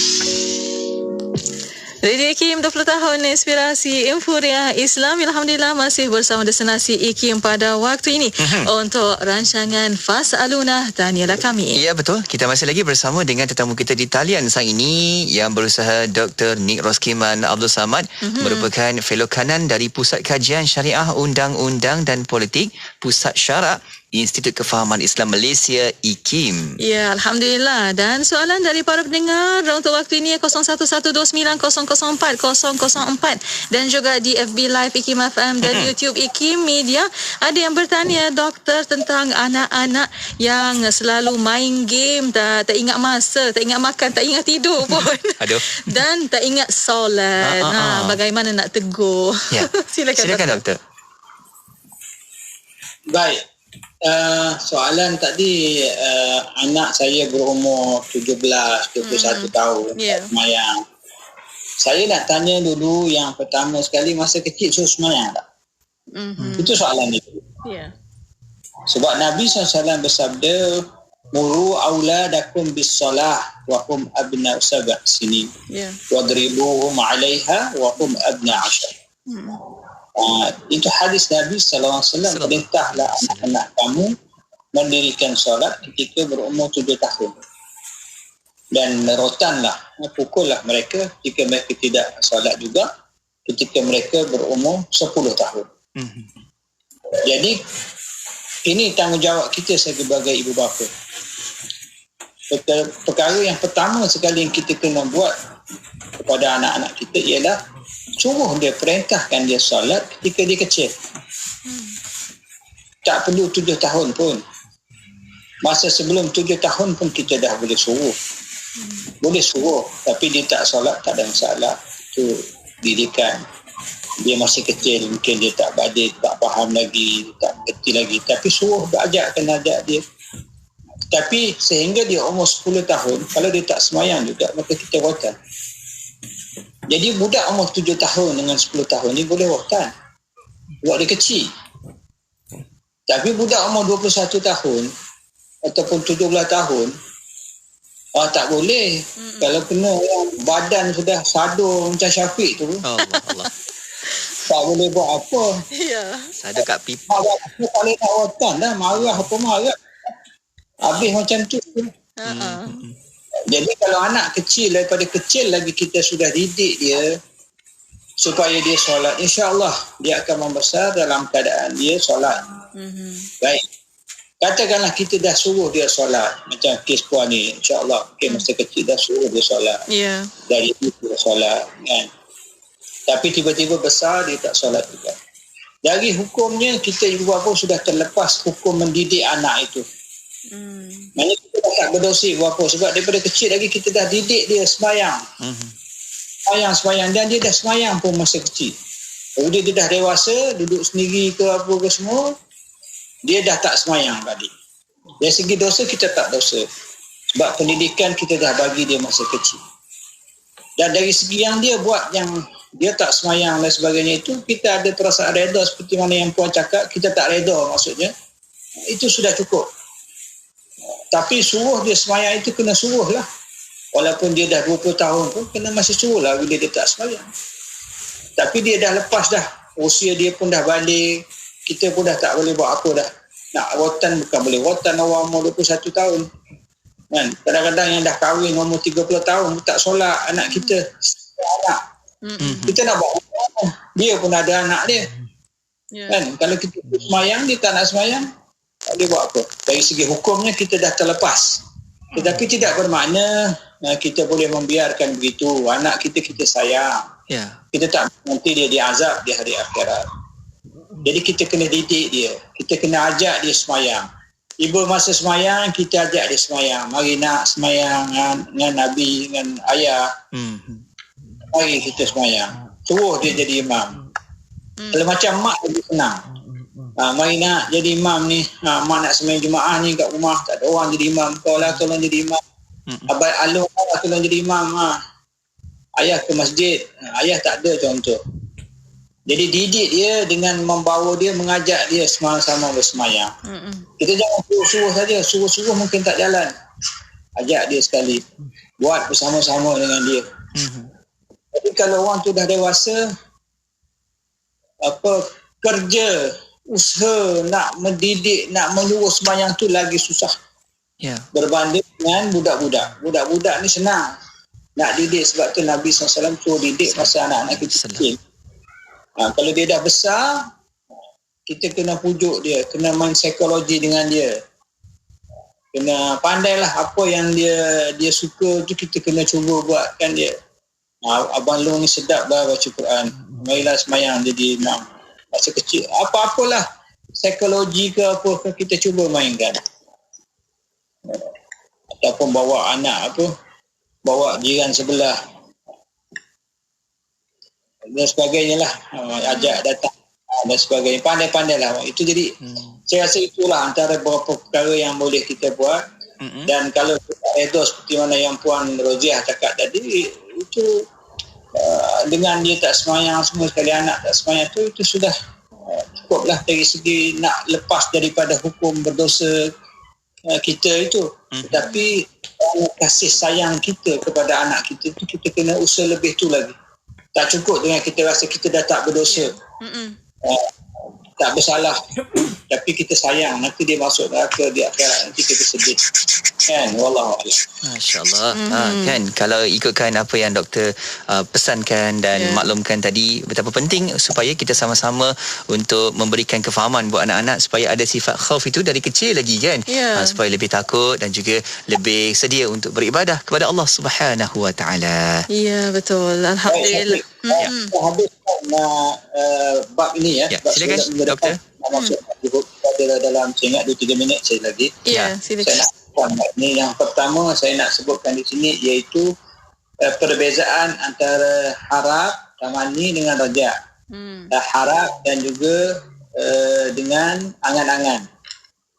Radio IKIM 20 tahun inspirasi Inforia Islam. Alhamdulillah masih bersama destinasi IKIM pada waktu ini untuk rancangan Fas'aluna, tanyalah kami. Ya, betul. Kita masih lagi bersama dengan tetamu kita di talian saat ini yang berusaha Dr. Nick Roskiman Abdul Samad, merupakan fellow kanan dari Pusat Kajian Syariah Undang-Undang dan Politik Pusat Syarak Institut Kefahaman Islam Malaysia IKIM. Ya, Alhamdulillah. Dan soalan dari para pendengar untuk waktu ini 01129004 dan juga di FB Live IKIM FM dan YouTube IKIM Media. Ada yang bertanya, doktor, tentang anak-anak yang selalu main game, tak ingat masa, tak ingat makan, tak ingat tidur pun. Aduh. Dan tak ingat solat. Bagaimana nak tegur? Ya. Silakan doktor. Baik. Soalan tadi, anak saya berumur 17-21 tahun, semayang. Saya nak tanya dulu yang pertama sekali, masa kecil suruh semayang tak? Itu soalan itu. Sebab Nabi SAW bersabda, muru auladakum bis salah wa hum abna 7 sinin wadribuhum 'alaiha wa hum abna 10. Itu hadis Nabi SAW. Perintahlah anak-anak kamu mendirikan solat ketika berumur 7 tahun, dan rotanlah, pukullah mereka jika mereka tidak solat juga ketika mereka berumur 10 tahun. Jadi ini tanggungjawab kita sebagai ibu bapa. Perkara yang pertama sekali yang kita kena buat kepada anak-anak kita ialah suruh dia, perintahkan dia solat ketika dia kecil. Tak perlu 7 tahun pun. Masa sebelum 7 tahun pun kita dah boleh suruh. Boleh suruh, tapi dia tak solat tak ada masalah. Itu didikan. Dia masih kecil, mungkin dia tak badai, tak faham lagi, tak kerti lagi. Tapi suruh, ajak dia. Tapi sehingga dia umur 10 tahun, kalau dia tak semayang juga, maka kita rotan. Jadi budak umur 7 tahun dengan 10 tahun ni boleh rotan. Buat dia kecil. Tapi budak umur 21 tahun ataupun 17 tahun, tak boleh. Kalau kena badan sudah sadur macam Syafiq tu, Allah. tak boleh buat apa. Sadur kat pipi. Tak boleh nak rotan dah. Marah apa marah. Habis macam tu. Jadi kalau anak kecil, daripada kecil lagi kita sudah didik dia supaya dia solat, insya-Allah dia akan membesar dalam keadaan dia solat. Baik. Katakanlah kita dah suruh dia solat, macam kes puan ni, insya-Allah masa kecil dah suruh dia solat. Dari itu dia solat kan. Tapi tiba-tiba besar dia tak solat juga. Dari hukumnya kita ibu bapa sudah terlepas hukum mendidik anak itu. Maksudnya kita dah tak berdosa berapa, sebab daripada kecil lagi kita dah didik dia sembahyang. Sembahyang dan dia dah sembahyang pun masa kecil. Kemudian dia dah dewasa, duduk sendiri ke apa ke semua, dia dah tak sembahyang tadi. Dari segi dosa kita tak dosa. Sebab pendidikan kita dah bagi dia masa kecil. Dan dari segi yang dia buat, yang dia tak sembahyang dan sebagainya itu, kita ada perasaan reda seperti mana yang Puan cakap, kita tak reda maksudnya. Itu sudah cukup. Tapi suruh dia sembahyang itu kena suruh lah. Walaupun dia dah 20 tahun pun kena masih suruh lah bila dia tak sembahyang. Tapi dia dah lepas dah. Usia dia pun dah balik. Kita pun dah tak boleh buat apa dah. Nak rotan bukan boleh. Rotan orang umur 21 tahun. Kan? Kadang-kadang yang dah kahwin umur 30 tahun tak solat anak kita. Anak. Kita nak buat apa? Dia pun ada anak dia. Kan? Kalau kita sembahyang, dia tak nak sembahyang, tak boleh buat apa. Dari segi hukumnya kita dah terlepas. Tetapi tidak bermakna kita boleh membiarkan begitu. Anak kita sayang. Kita tak nanti dia diazab di hari akhirat. Jadi kita kena didik dia. Kita kena ajak dia sembahyang. Ibu masa sembahyang, kita ajak dia sembahyang. Mari nak sembahyang dengan Nabi, dengan ayah. Mari kita sembahyang. Suruh dia jadi imam. Kalau macam mak lebih senang. Mari nak jadi imam ni. Mak nak sembahyang Jumaat ni kat rumah. Tak ada orang jadi imam. Kau lah tolong jadi imam. Abang Alung lah tolong jadi imam. Ayah ke masjid. Ayah tak ada contoh. Jadi didik dia dengan membawa dia, mengajak dia sama-sama bersemayang. Kita jangan suruh saja. Suruh-suruh mungkin tak jalan. Ajak dia sekali. Buat bersama-sama dengan dia. Jadi kalau orang tu dah dewasa, kerja, usaha nak mendidik, nak menyuruh sembahyang tu lagi susah. Berbanding dengan budak-budak. Budak-budak ni senang nak didik, sebab tu Nabi SAW suruh didik masa anak-anak kita kecil. Kalau dia dah besar, kita kena pujuk dia, kena main psikologi dengan dia, kena pandailah apa yang dia suka tu, kita kena cuba buatkan dia. Abang Long ni sedap lah baca Quran, marilah sembahyang jadi imam. Masa kecil, apa-apalah psikologi ke apa ke kita cuba mainkan. Ataupun bawa anak bawa jiran sebelah dan sebagainya lah, ajak datang dan sebagainya, pandai-pandai lah itu. Jadi saya rasa itulah antara beberapa perkara yang boleh kita buat. Dan kalau kita redha seperti mana yang Puan Roziah cakap tadi, itu dengan dia tak sembahyang semua sekali, anak tak sembahyang itu sudah cukup lah dari segi nak lepas daripada hukum berdosa kita itu. Tetapi kasih sayang kita kepada anak kita itu, kita kena usaha lebih tu lagi. Tak cukup dengan kita rasa kita dah tak berdosa, tak bersalah, tapi kita sayang, nanti dia masuk neraka di akhirat, nanti kita sedih. Kan? Wallahualam. Masya-Allah. Kan, kalau ikutkan apa yang doktor pesankan dan maklumkan tadi, betapa penting supaya kita sama-sama untuk memberikan kefahaman buat anak-anak supaya ada sifat khauf itu dari kecil lagi, kan? Supaya lebih takut dan juga lebih sedia untuk beribadah kepada Allah Subhanahu Wa Taala. Ya, betul. Alhamdulillah. Habis bab ini ya. Silakan doktor. Masuk dalam saya ingat 2-3 minit saya lagi. Silakan. Ini yang pertama saya nak sebutkan di sini, iaitu perbezaan antara harap tamani dengan raja. Harap dan juga dengan angan-angan.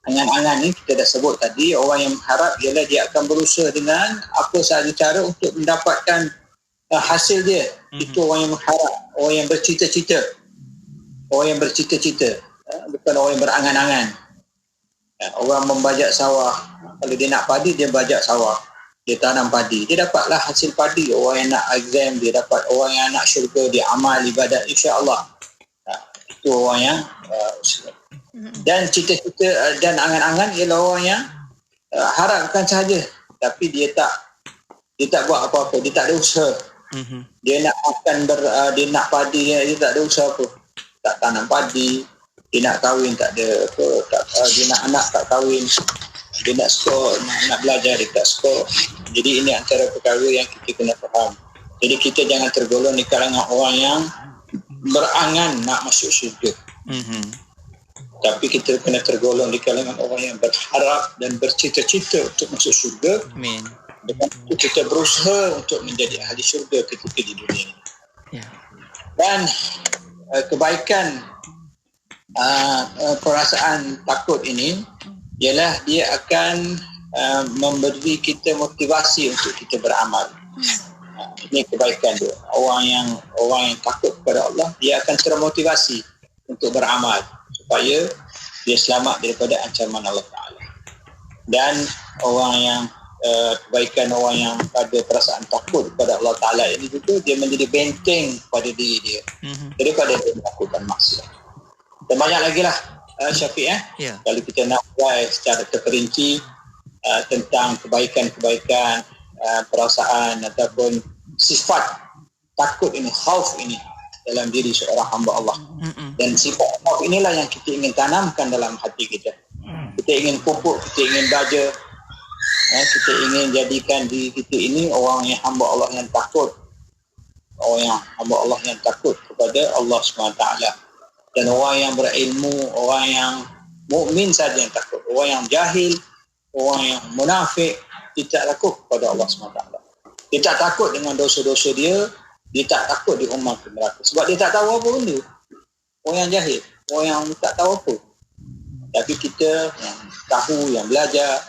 Angan-angan ni kita dah sebut tadi, orang yang harap ialah dia akan berusaha dengan apa sahaja cara untuk mendapatkan hasil dia. Itu orang yang mengharap, orang yang bercita-cita. Orang yang bercita-cita, bukan orang yang berangan-angan. Orang membajak sawah, kalau dia nak padi, dia bajak sawah, dia tanam padi, dia dapatlah hasil padi. Orang yang nak exam, dia dapat. Orang yang nak syurga, dia amal ibadat, insya-Allah. Itu orang yang dan cita-cita dan angan-angan ialah orang yang harapkan sahaja, tapi dia tak buat apa-apa, dia tak ada usaha. Dia nak makan, dia nak padi, dia tak ada usaha apa, tak tanam padi. Dia nak kahwin tak ada apa, dia nak anak tak kahwin, dia nak sekolah, nak belajar dia tak sekolah. Jadi ini antara perkara yang kita kena faham. Jadi kita jangan tergolong di kalangan orang yang berangan nak masuk syurga. Tapi kita kena tergolong di kalangan orang yang berharap dan bercita-cita untuk masuk syurga. Amin. Dengan itu kita berusaha untuk menjadi ahli syurga ketika di dunia ini. Ya. Dan kebaikan perasaan takut ini ialah dia akan memberi kita motivasi untuk kita beramal. Ini kebaikan dia. Orang yang takut kepada Allah, dia akan termotivasi untuk beramal supaya dia selamat daripada ancaman Allah Ta'ala. Dan orang yang kebaikan orang yang ada perasaan takut kepada Allah Ta'ala ini juga, dia menjadi benteng pada diri dia daripada dia melakukan maksiat. Dan banyak lagi lah Syafiq kalau kita nak buat secara terperinci tentang kebaikan-kebaikan perasaan ataupun sifat takut ini, khauf ini dalam diri seorang hamba Allah. Dan sifat khauf inilah yang kita ingin tanamkan dalam hati kita. Kita ingin pupuk, kita ingin baja, kita ingin jadikan diri kita ini orang yang hamba Allah yang takut, orang yang hamba Allah yang takut kepada Allah SWT. Dan orang yang berilmu, orang yang mukmin saja yang takut. Orang yang jahil, orang yang munafik tidak takut kepada Allah SWT. Dia tak takut dengan dosa-dosa dia, dia tak takut dihumam ke neraka. Sebab dia tak tahu apa benda. Orang yang jahil, orang yang tak tahu apa. Tapi kita yang tahu, yang belajar,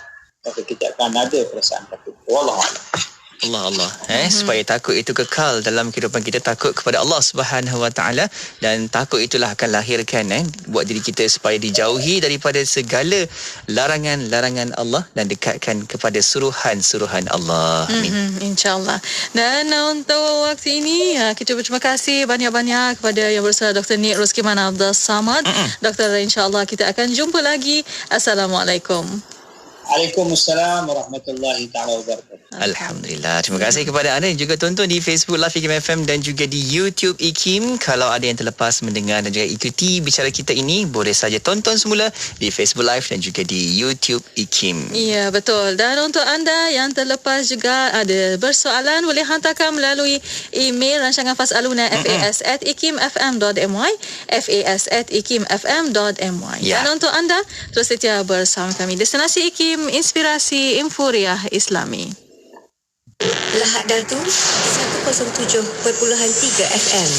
maka kita akan ada perasaan takut. Wallahualam. Allah. Supaya takut itu kekal dalam kehidupan kita, takut kepada Allah Subhanahu Wa Taala, dan takut itulah akan lahirkan buat diri kita supaya dijauhi daripada segala larangan-larangan Allah dan dekatkan kepada suruhan-suruhan Allah. InsyaAllah. Dan untuk waktu ini kita berterima kasih banyak-banyak kepada yang bersama Dr. Nik Roskiman Abdul Samad. Doktor, insyaAllah kita akan jumpa lagi. Assalamualaikum. Waalaikumsalam warahmatullahi ta'ala wabarakatuh. Alhamdulillah. Terima kasih kepada anda yang juga tonton di Facebook Live IKIM FM dan juga di YouTube IKIM. Kalau ada yang terlepas mendengar dan juga ikuti bicara kita ini, boleh saja tonton semula di Facebook Live dan juga di YouTube IKIM. Ya, betul. Dan untuk anda yang terlepas juga ada bersoalan, boleh hantarkan melalui email rancangan Fasaluna fas@ikimfm.my fas@ikimfm.my. Dan untuk anda terus setia bersama kami. Destinasi IKIM, inspirasi Infuriah Islami. Lahad Datu 107.3 FM.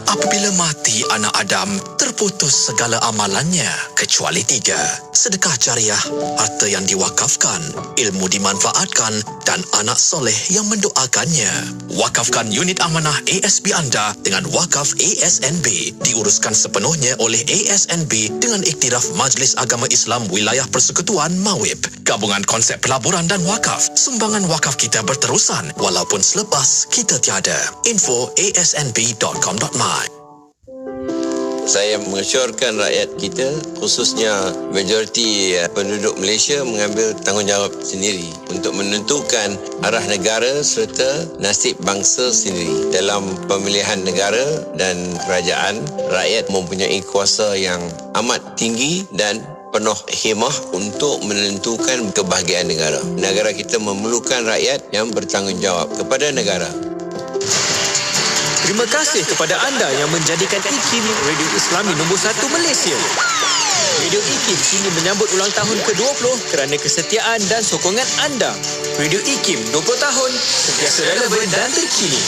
Apabila mati anak Adam, terputus segala amalannya kecuali 3. Sedekah jariah, harta yang diwakafkan, ilmu dimanfaatkan dan anak soleh yang mendoakannya. Wakafkan unit amanah ASB anda dengan wakaf ASNB. Diuruskan sepenuhnya oleh ASNB dengan iktiraf Majlis Agama Islam Wilayah Persekutuan MAWIP. Gabungan konsep pelaburan dan wakaf. Sumbangan wakaf kita berterusan walaupun selepas kita tiada. Info asnb.com.my. Saya mengesyorkan rakyat kita, khususnya majoriti penduduk Malaysia, mengambil tanggungjawab sendiri untuk menentukan arah negara serta nasib bangsa sendiri. Dalam pemilihan negara dan kerajaan, rakyat mempunyai kuasa yang amat tinggi dan penuh himah untuk menentukan kebahagiaan negara. Negara kita memerlukan rakyat yang bertanggungjawab kepada negara. Terima kasih kepada anda yang menjadikan IKIM Radio Islami nombor 1 Malaysia. Radio IKIM kini menyambut ulang tahun ke-20 kerana kesetiaan dan sokongan anda. Radio IKIM 20 tahun, sentiasa relevan dan terkini.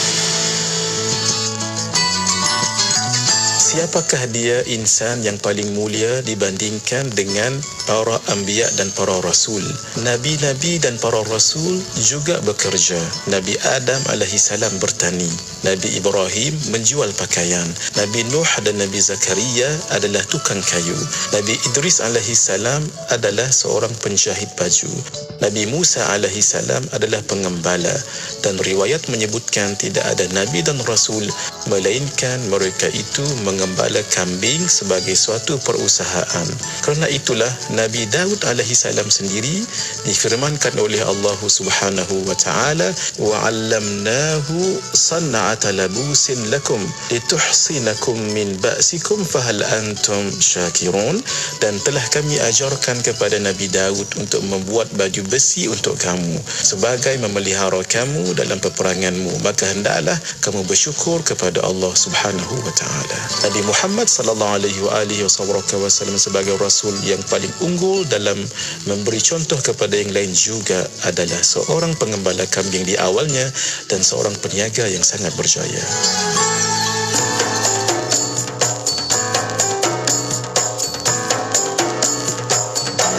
Siapakah dia insan yang paling mulia dibandingkan dengan para anbiya dan para rasul? Nabi-nabi dan para rasul juga bekerja. Nabi Adam alaihissalam bertani. Nabi Ibrahim menjual pakaian. Nabi Nuh dan Nabi Zakaria adalah tukang kayu. Nabi Idris alaihissalam adalah seorang penjahit baju. Nabi Musa alaihissalam adalah pengembala. Dan riwayat menyebutkan tidak ada nabi dan rasul melainkan mereka itu mengembala kambing sebagai suatu perusahaan. Kerana itulah Nabi Daud alaihissalam sendiri difirmankan oleh Allah Subhanahu wa taala, wa 'allamnahu san'ata labusin lakum lituhsinakum min ba'sikum fahal antum syakirun. Dan telah kami ajarkan kepada Nabi Daud untuk membuat baju besi untuk kamu sebagai memelihara kamu dalam peperanganmu, maka hendaklah kamu bersyukur kepada Allah Subhanahu wa taala. Dan Nabi Muhammad sallallahu alaihi wasallam sebagai rasul yang paling unggul dalam memberi contoh kepada yang lain juga adalah seorang pengembala kambing di awalnya dan seorang peniaga yang sangat berjaya.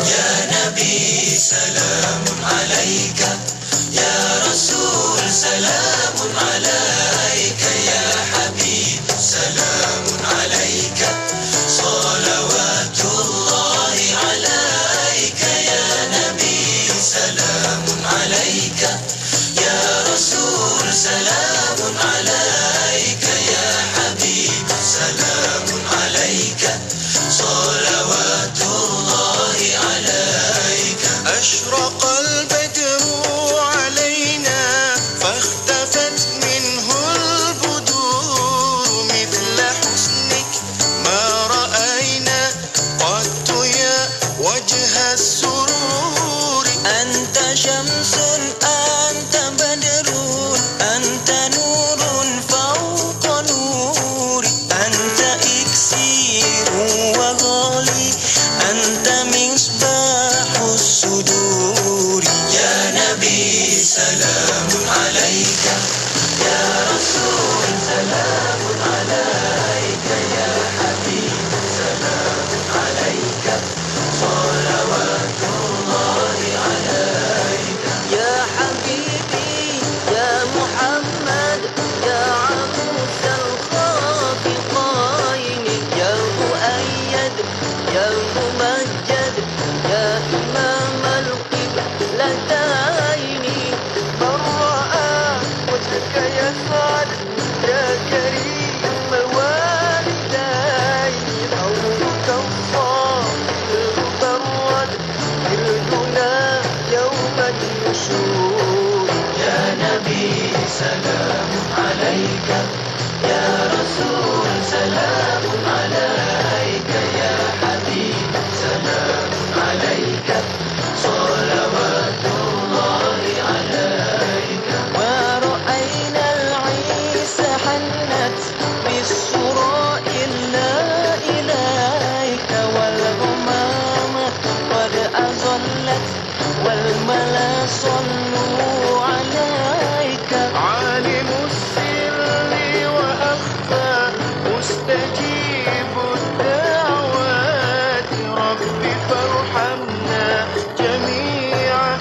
Ya Nabi salamun alaika, Ya Rasul salamun alaika, Ya Habib salamun alaika, salawatullahi alaika, Ya Nabi salamun alaika, Ya Rasul salamun alaika, Ya Habib salamun alaika, salawatullahi alaika. Ashraqal badru alaina fahtafat minhu al-budur mithla husnik ma ra'ayna qattu ya wajha as-surur. Anta syamsun anta badrun anta nurun fawqa nuri, anta iksirun wa ghali anta misbahus suduri. Ya Nabi salamun alaika, Ya Rasul salamun alaika, Ya Habib salamun alaika, salawatullahi alaika. Ya Habibi Ya Muhammad Ya Abusal Khafiqain, Ya Muayyad Ya Mumajjad Ya Imam al-Qiblatayn, Barra'a wajhaka ya Sad Ya Karim al-Walidayn, Hawluka as-Sahir barwad Irduna yawman nushur. Ya Nabi salamun alaika, Ya Rasul salamun alaika, Ya Habib salamun alaika, salawatullahi alaika. Wa ra'ayna al-Isa hannat bis-sura illa ilaika, wal ghamama qad azallat wal mala sallu alaika. Alimus sirri wa akhfa mustajibu ad-da'wat, Rabbi farhamna jami'a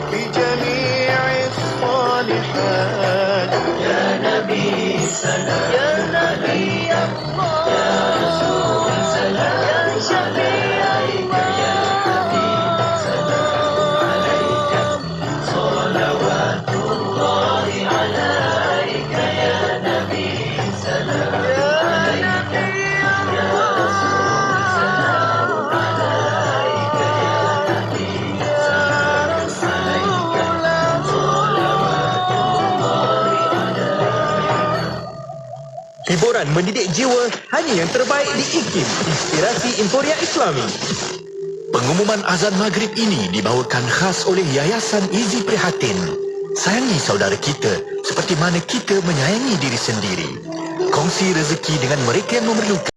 bi jami'i as-salihat. Ya Nabi salam Ya Nabi Allah, Ya Rasul salam Ya Syafi' Allah, Ya Habib salam alaika, salawatullahi alaika, Ya Nabi salam alaika, Ya Rasul salam alaika, Ya Habib salam alaika, salawatullahi alaika. Hiburan mendidik jiwa hanya yang terbaik di IKIM, Inspirasi Emporia Islami. Pengumuman azan maghrib ini dibawakan khas oleh Yayasan Izi Prihatin. Sayangi saudara kita seperti mana kita menyayangi diri sendiri. Kongsi rezeki dengan mereka yang memerlukan.